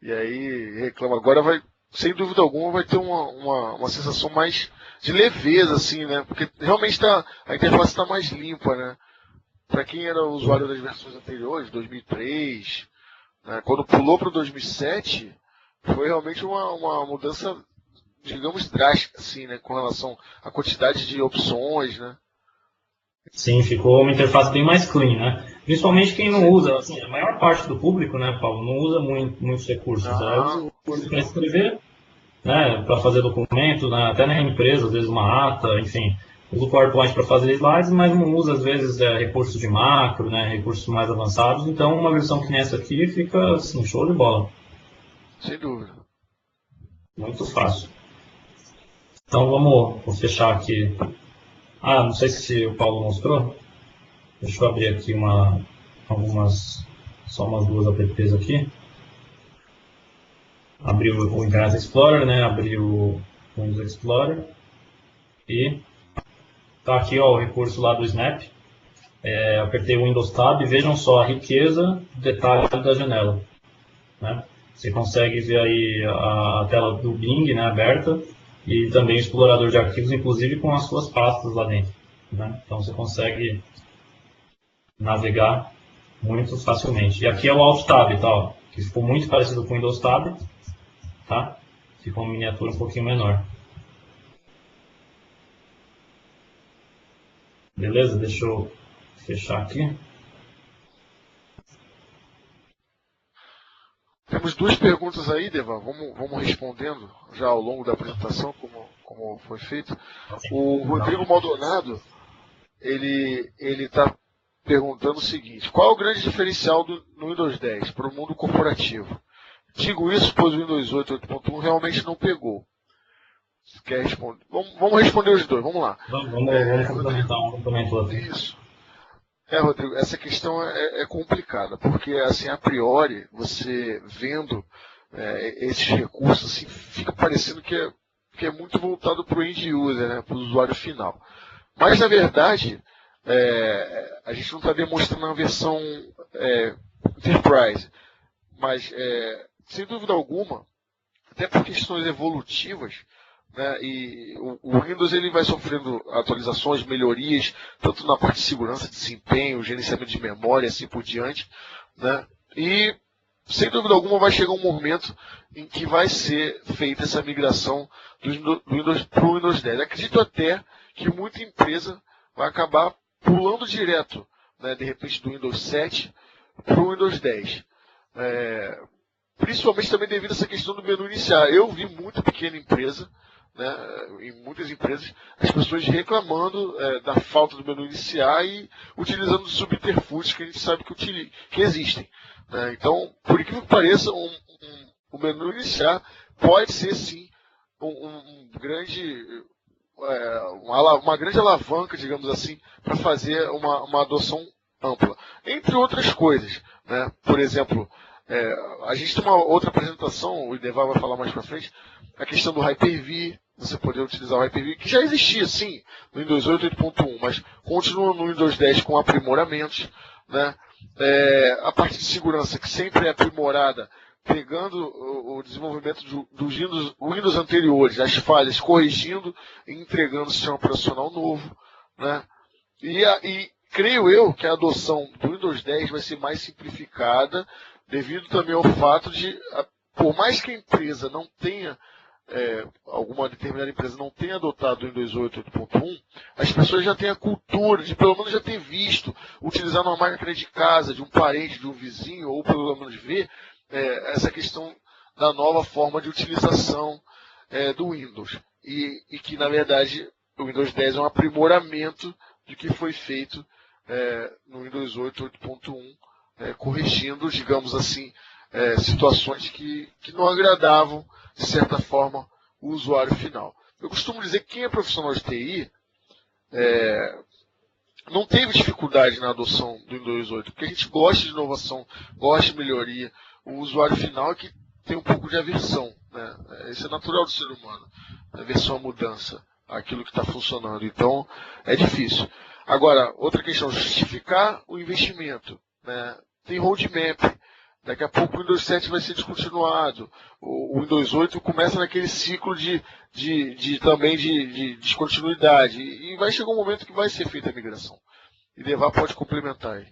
E aí reclama. Agora vai, sem dúvida alguma, vai ter uma sensação mais de leveza, assim, né? Porque realmente a interface está mais limpa, né? Para quem era usuário das versões anteriores, 2003, né? Quando pulou para o 2007, foi realmente uma mudança, digamos, drástica, assim, né? Com relação à quantidade de opções, né? Sim, ficou uma interface bem mais clean, né? Principalmente quem não usa, assim, a maior parte do público, né, Paulo, não usa muitos recursos. Usa o Word para escrever, né, para fazer documento, né, até na empresa, às vezes uma ata, enfim. Usa o PowerPoint para fazer slides, mas não usa, às vezes, recursos de macro, né, recursos mais avançados. Então, uma versão que nem essa aqui fica, assim, show de bola. Sem dúvida. Muito fácil. Então, vou fechar aqui. Ah, não sei se o Paulo mostrou. Deixa eu abrir aqui só umas duas apps aqui. Abri o Internet Explorer, né? Abri o Windows Explorer. E tá aqui, ó, o recurso lá do Snap. Apertei o Windows Tab e vejam só a riqueza de detalhe da janela, né? Você consegue ver aí a tela do Bing, né, aberta, e também o explorador de arquivos, inclusive com as suas pastas lá dentro, né? Então você consegue navegar muito facilmente. E aqui é o Alt Tab, tá, ó, que ficou muito parecido com o Windows Tab, tá? Ficou uma miniatura um pouquinho menor. Beleza? Deixa eu fechar aqui. Temos duas perguntas aí, Devan. Vamos respondendo já ao longo da apresentação, como foi feito. O Rodrigo Maldonado, ele está perguntando o seguinte: qual é o grande diferencial no Windows 10 para o mundo corporativo? Digo isso pois o Windows 8 8.1 realmente não pegou. Você quer responder? Vamos responder os dois, vamos lá. Vamos complementar um complemento outro. Isso. Rodrigo, essa questão é complicada, porque, assim, a priori, você vendo esses recursos, assim, fica parecendo que é muito voltado para o end user, né, para o usuário final. Mas, na verdade, a gente não está demonstrando a versão Enterprise, mas, sem dúvida alguma, até por questões evolutivas, né, e o Windows ele vai sofrendo atualizações, melhorias, tanto na parte de segurança, desempenho, gerenciamento de memória, assim por diante, né, e sem dúvida alguma vai chegar um momento em que vai ser feita essa migração do Windows para o Windows 10. Acredito até que muita empresa vai acabar pulando direto, né, de repente, do Windows 7 para o Windows 10. Principalmente também devido a essa questão do menu iniciar. Eu vi muita pequena empresa, né, em muitas empresas, as pessoas reclamando da falta do menu iniciar e utilizando subterfúgios que a gente sabe que existem. Né? Então, por incrível que pareça, o menu iniciar pode ser sim uma grande alavanca, digamos assim, para fazer uma adoção ampla. Entre outras coisas, né? Por exemplo, a gente tem uma outra apresentação, o Idevar vai falar mais para frente, a questão do Hyper-V, você poder utilizar o Hyper-V, que já existia sim no Windows 8 8.1, mas continua no Windows 10 com aprimoramentos, né? A parte de segurança que sempre é aprimorada, pegando o desenvolvimento dos Windows anteriores, as falhas, corrigindo e entregando o sistema operacional novo, né? E creio eu que a adoção do Windows 10 vai ser mais simplificada, devido também ao fato de, por mais que a empresa não tenha, alguma determinada empresa não tenha adotado o Windows 8 8.1, as pessoas já têm a cultura de, pelo menos já ter visto, utilizar numa máquina de casa, de um parente, de um vizinho, ou pelo menos ver essa questão da nova forma de utilização do Windows. E que, na verdade, o Windows 10 é um aprimoramento do que foi feito no Windows 8 8.1, corrigindo, digamos assim, situações que não agradavam, de certa forma, o usuário final. Eu costumo dizer que quem é profissional de TI não teve dificuldade na adoção do Windows 8, porque a gente gosta de inovação, gosta de melhoria. O usuário final é que tem um pouco de aversão, né? Isso é natural do ser humano, aversão à mudança, àquilo que está funcionando. Então, é difícil. Agora, outra questão, justificar o investimento, né? Tem roadmap. Daqui a pouco o Windows 7 vai ser descontinuado. O Windows 8 começa naquele ciclo também de descontinuidade. E vai chegar um momento que vai ser feita a migração. E Devar pode complementar aí.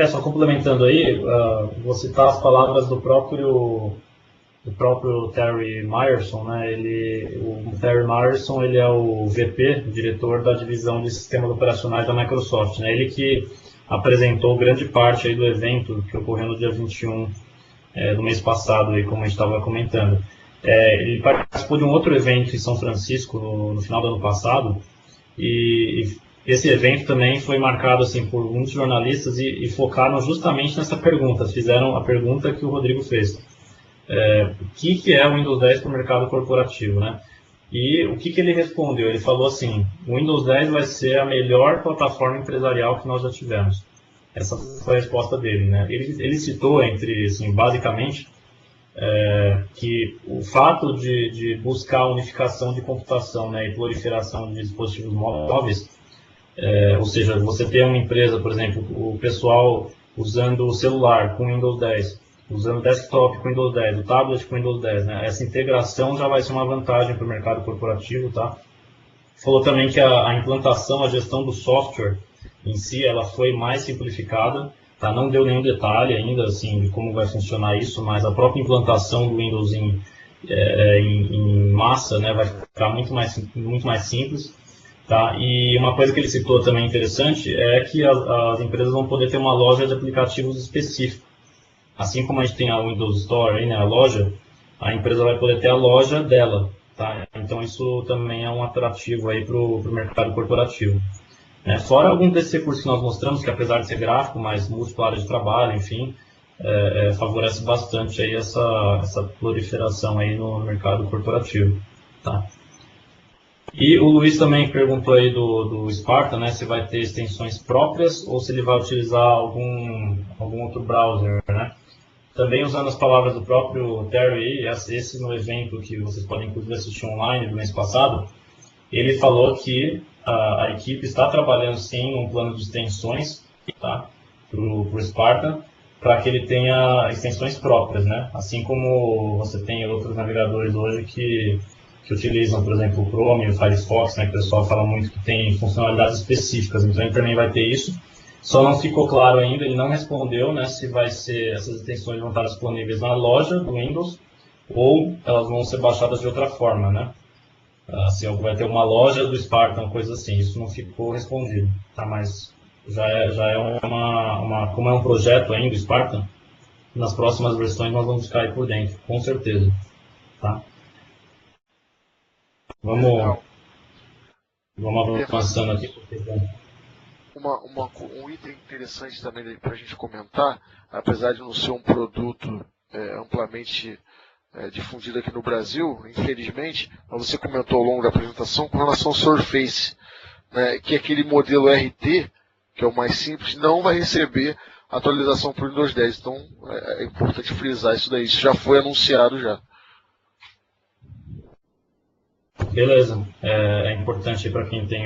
Só complementando aí, vou citar as palavras do próprio Terry Myerson, né? O Terry Myerson, ele é o VP, diretor da divisão de sistemas operacionais da Microsoft, né? Ele que apresentou grande parte aí do evento que ocorreu no dia 21 do mês passado, aí, como a gente estava comentando. Ele participou de um outro evento em São Francisco no final do ano passado, e esse evento também foi marcado assim, por muitos jornalistas e focaram justamente nessa pergunta, fizeram a pergunta que o Rodrigo fez. O que é o Windows 10 para o mercado corporativo, né? E o que ele respondeu? Ele falou assim, o Windows 10 vai ser a melhor plataforma empresarial que nós já tivemos. Essa foi a resposta dele, né? Ele citou, assim, basicamente, que o fato de buscar a unificação de computação, né, e proliferação de dispositivos móveis, ou seja, você tem uma empresa, por exemplo, o pessoal usando o celular com Windows 10, usando o desktop com Windows 10, o tablet com Windows 10, né? Essa integração já vai ser uma vantagem para o mercado corporativo, tá? Falou também que a implantação, a gestão do software em si, ela foi mais simplificada, tá? Não deu nenhum detalhe ainda, assim, de como vai funcionar isso, mas a própria implantação do Windows em massa, né, vai ficar muito mais simples, tá? E uma coisa que ele citou também interessante é que as empresas vão poder ter uma loja de aplicativos específica. Assim como a gente tem a Windows Store, aí, né, a loja, a empresa vai poder ter a loja dela, tá? Então isso também é um atrativo aí para o mercado corporativo. Fora alguns desses recursos que nós mostramos, que apesar de ser gráfico, mas múltipla área de trabalho, enfim, favorece bastante aí essa proliferação aí no mercado corporativo, tá? E o Luiz também perguntou aí do Sparta, né, se vai ter extensões próprias ou se ele vai utilizar algum outro browser, né? Também usando as palavras do próprio Terry, esse no evento que vocês podem inclusive assistir online do mês passado, ele falou que a equipe está trabalhando sim num plano de extensões, tá, para o Sparta, para que ele tenha extensões próprias, né? Assim como você tem outros navegadores hoje que utilizam, por exemplo, o Chrome e o Firefox, né, que o pessoal fala muito que tem funcionalidades específicas, então ele também vai ter isso. Só não ficou claro ainda, ele não respondeu, né, se essas extensões vão estar disponíveis na loja do Windows ou elas vão ser baixadas de outra forma, né? se vai ter uma loja do Spartan, coisa assim. Isso não ficou respondido, tá? Mas já é como é um projeto ainda, o Spartan, nas próximas versões nós vamos ficar aí por dentro, com certeza, tá? Vamos avançando aqui. Um item interessante também para a gente comentar, apesar de não ser um produto amplamente difundido aqui no Brasil, infelizmente, mas você comentou ao longo da apresentação com relação ao Surface, né, que aquele modelo RT, que é o mais simples, não vai receber atualização para o Windows 10. Então é importante frisar isso daí. Isso já foi anunciado já. Beleza. É importante para quem tem,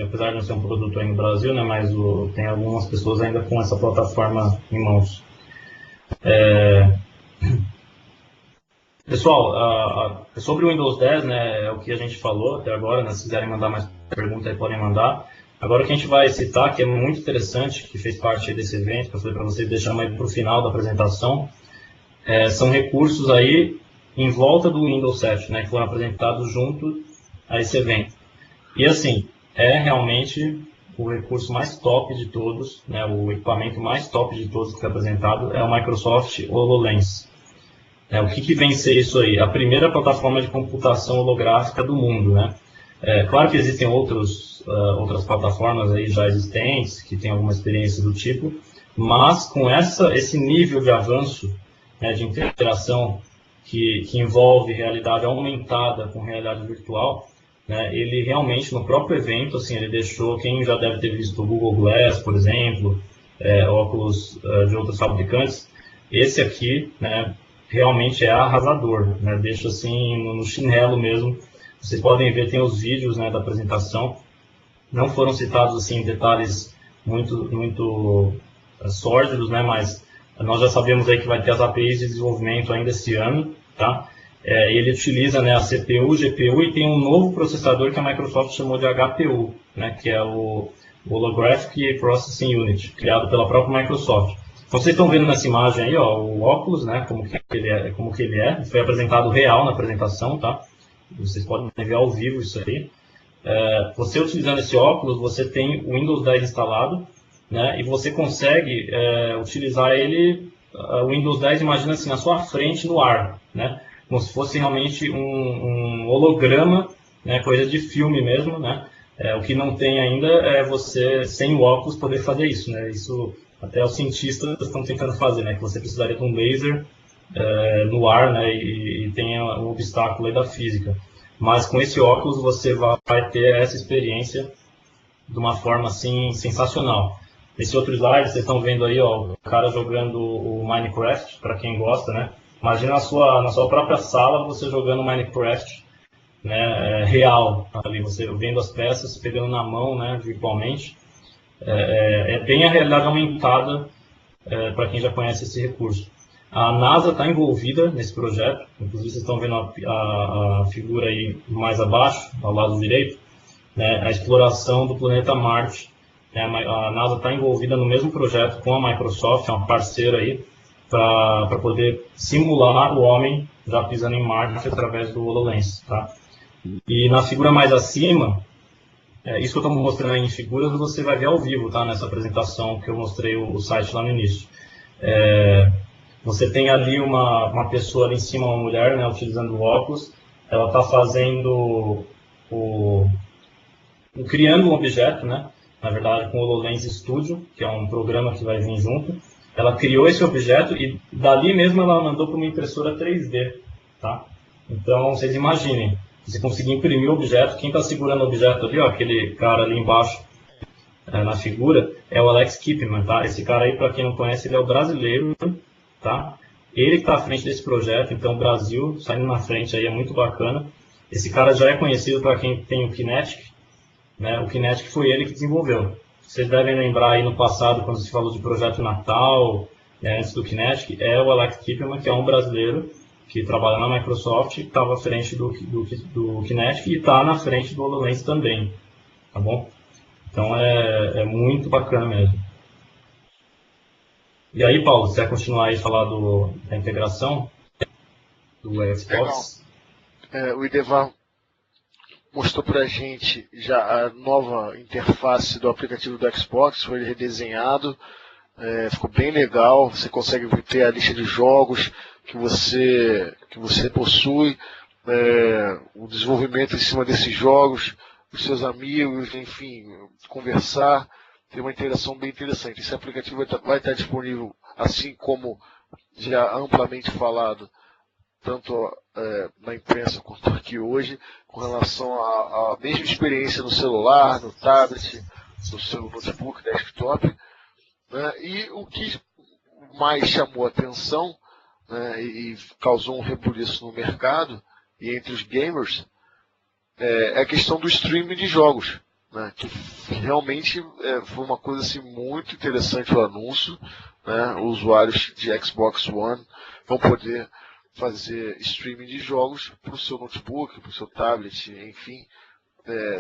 apesar de não ser um produto aí no Brasil, né, mas tem algumas pessoas ainda com essa plataforma em mãos. Pessoal, sobre o Windows 10, né, é o que a gente falou até agora, né, se quiserem mandar mais perguntas aí podem mandar. Agora o que a gente vai citar, que é muito interessante, que fez parte desse evento, que eu falei para vocês deixar mais para o final da apresentação, são recursos aí em volta do Windows 7, né, que foram apresentados junto a esse evento. E assim, é realmente o recurso mais top de todos, né, o equipamento mais top de todos que foi apresentado é o Microsoft HoloLens. O que vem ser isso aí? A primeira plataforma de computação holográfica do mundo, né? Claro que existem outras plataformas aí já existentes, que têm alguma experiência do tipo, mas com esse nível de avanço, né, de interação que envolve realidade aumentada com realidade virtual, né, ele realmente, no próprio evento, assim, ele deixou, quem já deve ter visto o Google Glass, por exemplo, óculos de outros fabricantes, esse aqui, né, realmente é arrasador, né? Deixa assim no chinelo mesmo. Vocês podem ver, tem os vídeos, né, da apresentação. Não foram citados assim detalhes muito sórdidos, né? Mas nós já sabemos aí que vai ter as APIs de desenvolvimento ainda esse ano, tá? Ele utiliza, né, a CPU, GPU e tem um novo processador que a Microsoft chamou de HPU, né? Que é o Holographic Processing Unit, criado pela própria Microsoft. Então, vocês estão vendo nessa imagem aí, ó, o óculos, né, como que ele é. Foi apresentado real na apresentação, tá? Vocês podem ver ao vivo isso aí. Você utilizando esse óculos, você tem o Windows 10 instalado, né, e você consegue utilizar ele, o Windows 10, imagina assim, na sua frente no ar, né, como se fosse realmente um holograma, né, coisa de filme mesmo, né. O que não tem ainda é você, sem o óculos, poder fazer isso, né, isso até os cientistas estão tentando fazer, né, que você precisaria de um laser no ar, né, e tem um obstáculo aí da física. Mas com esse óculos você vai ter essa experiência de uma forma assim sensacional. Esse outro slide, vocês estão vendo aí, ó, o cara jogando o Minecraft, para quem gosta, né? Imagina na sua própria sala você jogando Minecraft, né, real, ali você vendo as peças, pegando na mão, né, virtualmente. É bem a realidade aumentada para quem já conhece esse recurso. A NASA está envolvida nesse projeto, inclusive vocês estão vendo a figura aí mais abaixo, ao lado direito, né, a exploração do planeta Marte. A NASA está envolvida no mesmo projeto com a Microsoft, é uma parceira aí, para poder simular o homem já pisando em Marte através do HoloLens. Tá? E na figura mais acima, isso que eu estou mostrando aí em figuras, você vai ver ao vivo, tá? Nessa apresentação que eu mostrei o site lá no início. Você tem ali uma pessoa ali em cima, uma mulher, né, utilizando o óculos. Ela está fazendo criando um objeto, né? Na verdade, com o HoloLens Studio, que é um programa que vai vir junto. Ela criou esse objeto e dali mesmo ela mandou para uma impressora 3D, tá? Então, vocês imaginem, você conseguir imprimir o objeto, quem está segurando o objeto ali, ó, aquele cara ali embaixo na figura, é o Alex Kipman, tá? Esse cara aí, para quem não conhece, ele é o brasileiro, tá? Ele que está à frente desse projeto, então o Brasil saindo na frente aí é muito bacana. Esse cara já é conhecido para quem tem o Kinetic, né? O Kinetic foi ele que desenvolveu. Vocês devem lembrar aí no passado, quando se falou de projeto Natal, antes do Kinetic, é o Alex Kipman, que é um brasileiro que trabalha na Microsoft, que estava à frente do Kinetic e está na frente do HoloLens também, tá bom? Então é muito bacana mesmo. E aí, Paulo, você quer continuar aí a falar da integração do Xbox? O Idevar mostrou para a gente já a nova interface do aplicativo do Xbox, foi redesenhado, ficou bem legal, você consegue ter a lista de jogos que você possui, o desenvolvimento em cima desses jogos, os seus amigos, enfim, conversar, ter uma interação bem interessante. Esse aplicativo vai estar disponível, assim como já amplamente falado, tanto na imprensa quanto aqui hoje, com relação à mesma experiência no celular, no tablet, no seu notebook, desktop. Né? E o que mais chamou a atenção, né, e causou um rebuliço no mercado e entre os gamers é a questão do streaming de jogos, né, que realmente foi uma coisa assim, muito interessante o anúncio. Né, os usuários de Xbox One vão poder fazer streaming de jogos para o seu notebook, para o seu tablet, enfim,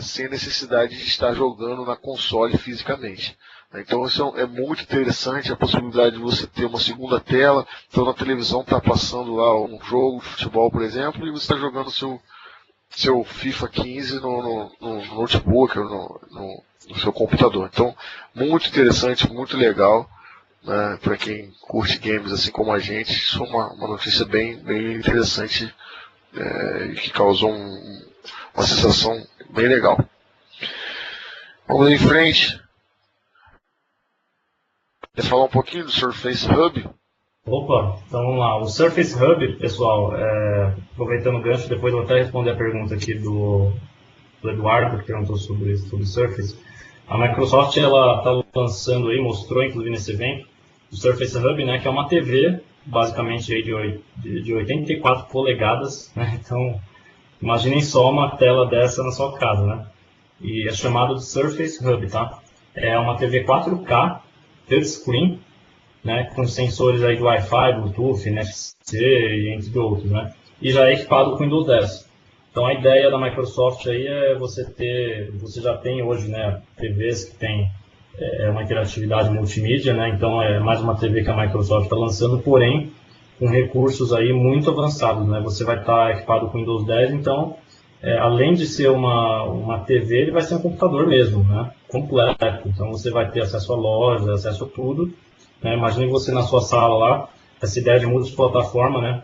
sem necessidade de estar jogando na console fisicamente. Então isso é muito interessante, a possibilidade de você ter uma segunda tela, então na televisão está passando lá um jogo de futebol, por exemplo, e você está jogando seu FIFA 15 no notebook, no seu computador. Então, muito interessante, muito legal, né, para quem curte games assim como a gente. Isso é uma notícia bem interessante, que causou uma sensação bem legal. Vamos em frente. Quer falar um pouquinho do Surface Hub? Opa, então vamos lá. O Surface Hub, pessoal, aproveitando o gancho, depois eu vou até responder a pergunta aqui do Eduardo, que perguntou sobre o Surface. A Microsoft está lançando aí, mostrou inclusive nesse evento, o Surface Hub, né, que é uma TV, basicamente aí de 84 polegadas, né? Então imaginem só uma tela dessa na sua casa, né? E é chamado de Surface Hub, tá? É uma TV 4K, touchscreen, né, com sensores aí de Wi-Fi, Bluetooth, NFC e entre outros, né? E já é equipado com Windows 10. Então a ideia da Microsoft aí é você já tem hoje, né, TVs que tem uma interatividade multimídia, né? Então é mais uma TV que a Microsoft está lançando, porém com recursos aí muito avançados, né? Você vai estar equipado com Windows 10, então além de ser uma TV, ele vai ser um computador mesmo, né? Completo. Então você vai ter acesso a lojas, acesso a tudo. Né? Imagine você na sua sala lá, essa ideia de multiplataforma, né?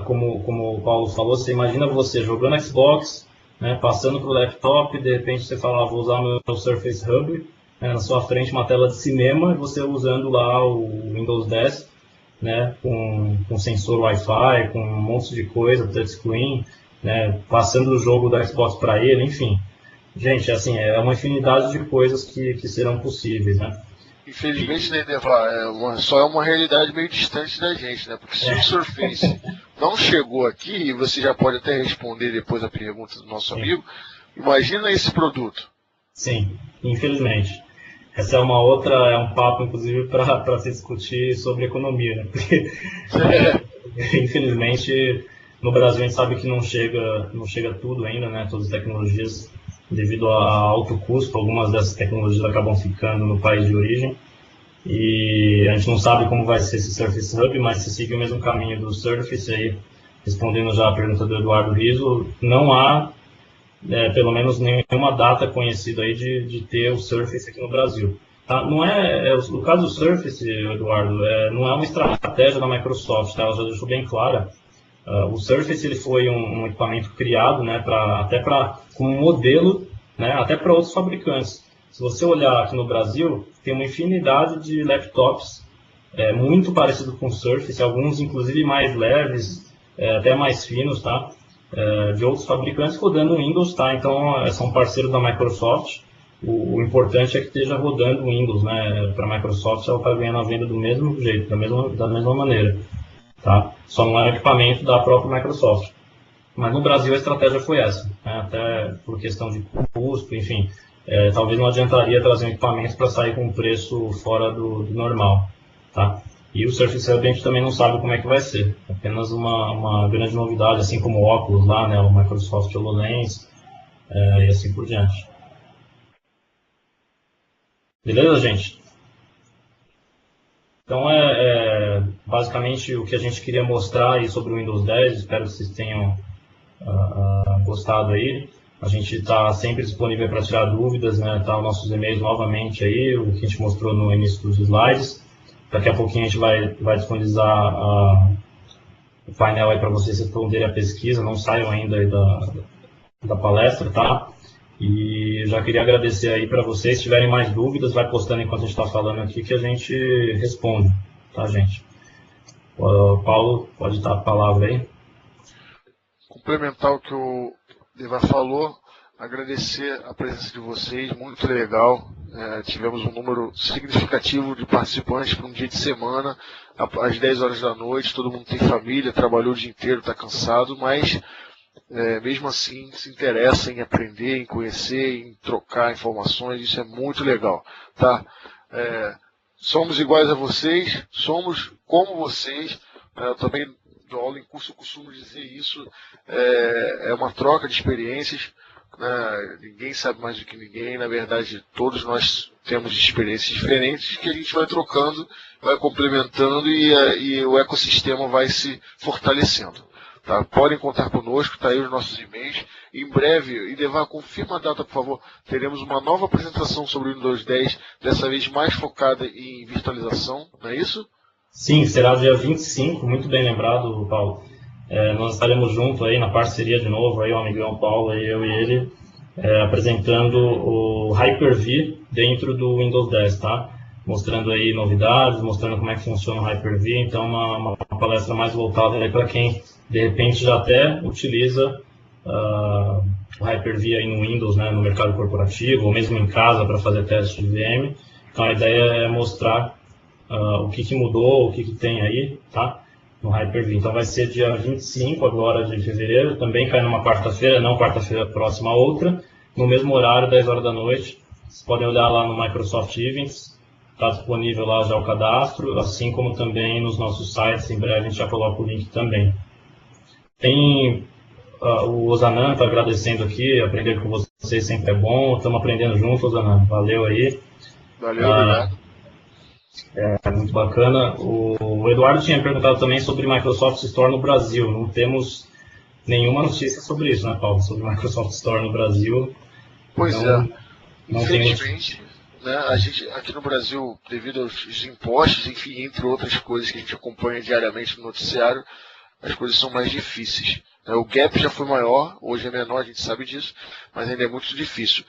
Como o Paulo falou, você imagina você jogando Xbox, né, passando para o laptop, de repente você fala, vou usar meu Surface Hub, né, na sua frente uma tela de cinema, e você usando lá o Windows 10, né, com sensor Wi-Fi, com um monte de coisa, touchscreen, né, passando o jogo da Xbox para ele, enfim. Gente, assim, é uma infinidade de coisas que serão possíveis, né? Infelizmente, né, Neva, só é uma realidade meio distante da gente, né? Porque se o Surface não chegou aqui, e você já pode até responder depois a pergunta do nosso amigo, imagina esse produto. Sim, infelizmente. Essa é um papo, inclusive, para se discutir sobre economia, né? Porque, infelizmente, no Brasil a gente sabe que não chega tudo ainda, né? Todas as tecnologias, devido a alto custo, algumas dessas tecnologias acabam ficando no país de origem. E a gente não sabe como vai ser esse Surface Hub, mas se seguir o mesmo caminho do Surface, aí, respondendo já a pergunta do Eduardo Riso, não há, pelo menos, nenhuma data conhecida aí de ter o Surface aqui no Brasil. Tá? Não no caso do Surface, Eduardo, não é uma estratégia da Microsoft, tá? Ela já deixou bem clara. O Surface ele foi um equipamento criado, né, como modelo, né, até para outros fabricantes. Se você olhar aqui no Brasil, tem uma infinidade de laptops muito parecidos com o Surface, alguns inclusive mais leves, até mais finos, tá? De outros fabricantes rodando Windows, tá? Então são parceiros da Microsoft. O importante é que esteja rodando Windows, né? Para a Microsoft ela está ganhando a venda do mesmo jeito, da mesma maneira. Tá? Só não é um equipamento da própria Microsoft. Mas no Brasil a estratégia foi essa, né? Até por questão de custo, enfim. Talvez não adiantaria trazer um equipamento para sair com um preço fora do normal. Tá? E o Surface Hub a gente também não sabe como é que vai ser. Apenas uma grande novidade, assim como o óculos lá, né? O Microsoft HoloLens e assim por diante. Beleza, gente? Então, basicamente o que a gente queria mostrar aí sobre o Windows 10, espero que vocês tenham gostado aí. A gente está sempre disponível para tirar dúvidas, né? Tá os nossos e-mails novamente aí, o que a gente mostrou no início dos slides. Daqui a pouquinho a gente vai disponibilizar o painel aí para vocês responderem a pesquisa, não saiam ainda aí da palestra, tá? E já queria agradecer aí para vocês, se tiverem mais dúvidas, vai postando enquanto a gente está falando aqui que a gente responde, tá, gente? Paulo, pode dar a palavra aí. Complementar o que o Devar falou, agradecer a presença de vocês, muito legal. Tivemos um número significativo de participantes para um dia de semana, às 10 horas da noite, todo mundo tem família, trabalhou o dia inteiro, está cansado, mas mesmo assim se interessa em aprender, em conhecer, em trocar informações, isso é muito legal. Tá? Somos iguais a vocês, somos como vocês, eu também dou aula em curso, eu costumo dizer isso, é uma troca de experiências, ninguém sabe mais do que ninguém, na verdade todos nós temos experiências diferentes que a gente vai trocando, vai complementando e o ecossistema vai se fortalecendo. Tá? Podem contar conosco, tá aí os nossos e-mails. Em breve, e Devar, confirma a data, por favor, teremos uma nova apresentação sobre o Windows 10, dessa vez mais focada em virtualização, não é isso? Sim, será dia 25, muito bem lembrado, Paulo. Nós estaremos juntos aí na parceria de novo, aí o amigão Paulo, aí eu e ele, apresentando o Hyper-V dentro do Windows 10, tá? Mostrando aí novidades, mostrando como é que funciona o Hyper-V, então uma palestra mais voltada aí para quem, de repente, já até utiliza o Hyper-V aí no Windows, né, no mercado corporativo, ou mesmo em casa para fazer teste de VM. Então a ideia é mostrar o que mudou, o que tem aí, tá? No Hyper-V. Então vai ser dia 25 agora de fevereiro, também cai numa quarta-feira, não quarta-feira próxima a outra, no mesmo horário, 10 horas da noite. Vocês podem olhar lá no Microsoft Events, está disponível lá já o cadastro, assim como também nos nossos sites, em breve a gente já coloca o link também. Tem o Osanan está agradecendo aqui, aprender com vocês sempre é bom, estamos aprendendo juntos, Osanan, valeu aí. Valeu, obrigado. Muito bacana. O Eduardo tinha perguntado também sobre Microsoft Store no Brasil. Não temos nenhuma notícia sobre isso, né, Paulo? Sobre Microsoft Store no Brasil. Pois então, infelizmente, né, a gente aqui no Brasil, devido aos impostos, enfim, entre outras coisas que a gente acompanha diariamente no noticiário, as coisas são mais difíceis. O gap já foi maior, hoje é menor, a gente sabe disso, mas ainda é muito difícil.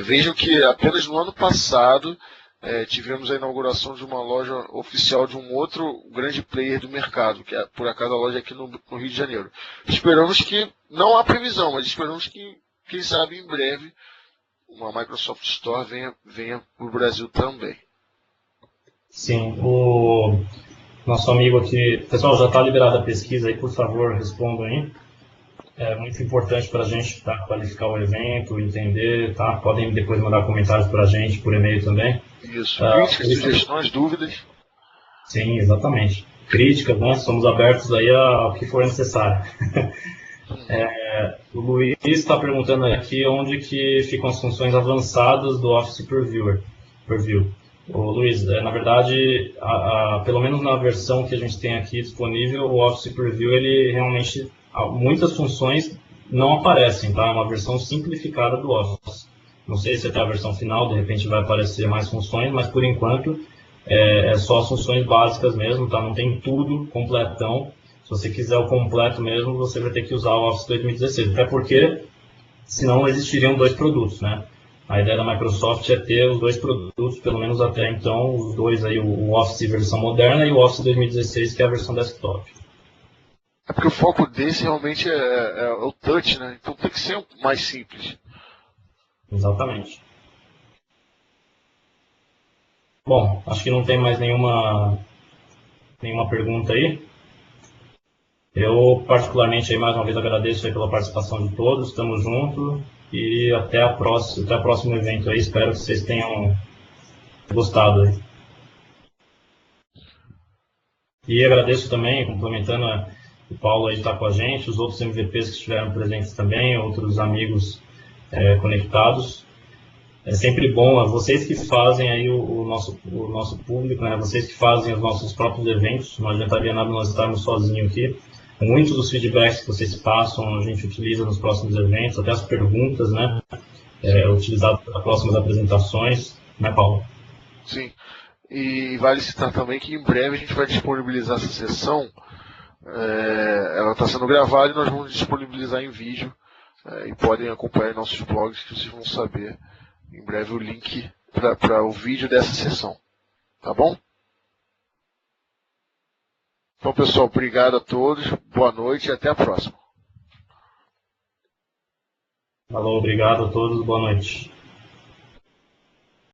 Vejam que apenas no ano passado tivemos a inauguração de uma loja oficial de um outro grande player do mercado, que é, por acaso, a loja aqui no Rio de Janeiro. Esperamos que, não há previsão, mas esperamos que, quem sabe, em breve, uma Microsoft Store venha para o Brasil também. Sim, o nosso amigo aqui... Pessoal, já está liberada a pesquisa aí, por favor, respondam aí. É muito importante para a gente qualificar o evento, entender, tá? Podem depois mandar comentários para a gente, por e-mail também. Isso, críticas, sugestões, dúvidas. Sim, exatamente. Críticas, né? Somos abertos aí ao que for necessário. O Luiz está perguntando aqui onde que ficam as funções avançadas do Office Preview. O Luiz, na verdade, pelo menos na versão que a gente tem aqui disponível, o Office Preview, ele realmente, muitas funções não aparecem, tá? É uma versão simplificada do Office. Não sei se até a versão final, de repente, vai aparecer mais funções, mas por enquanto é só as funções básicas mesmo, tá? Não tem tudo completão. Se você quiser o completo mesmo, você vai ter que usar o Office 2016, até porque senão existiriam dois produtos, né? A ideia da Microsoft é ter os dois produtos, pelo menos até então, os dois aí, o Office versão moderna e o Office 2016, que é a versão desktop. É porque o foco desse realmente é o touch, né? Então tem que ser mais simples. Exatamente. Bom, acho que não tem mais nenhuma pergunta aí. Eu, particularmente, aí, mais uma vez agradeço aí pela participação de todos, estamos juntos e até o próximo evento aí, espero que vocês tenham gostado aí. E agradeço também, complementando, o Paulo aí está com a gente, os outros MVPs que estiveram presentes também, outros amigos conectados. É sempre bom, vocês que fazem aí o nosso público, né? Vocês que fazem os nossos próprios eventos, não adiantaria nada nós estarmos sozinhos aqui. muitos dos feedbacks que vocês passam a gente utiliza nos próximos eventos, até as perguntas, né? Utilizado para próximas apresentações, né, Paulo? Sim. E vale citar também que em breve a gente vai disponibilizar essa sessão. Ela está sendo gravada e nós vamos disponibilizar em vídeo. E podem acompanhar em nossos blogs que vocês vão saber em breve o link para o vídeo dessa sessão. Tá bom? Então, pessoal, obrigado a todos. Boa noite e até a próxima. Falou, obrigado a todos, boa noite.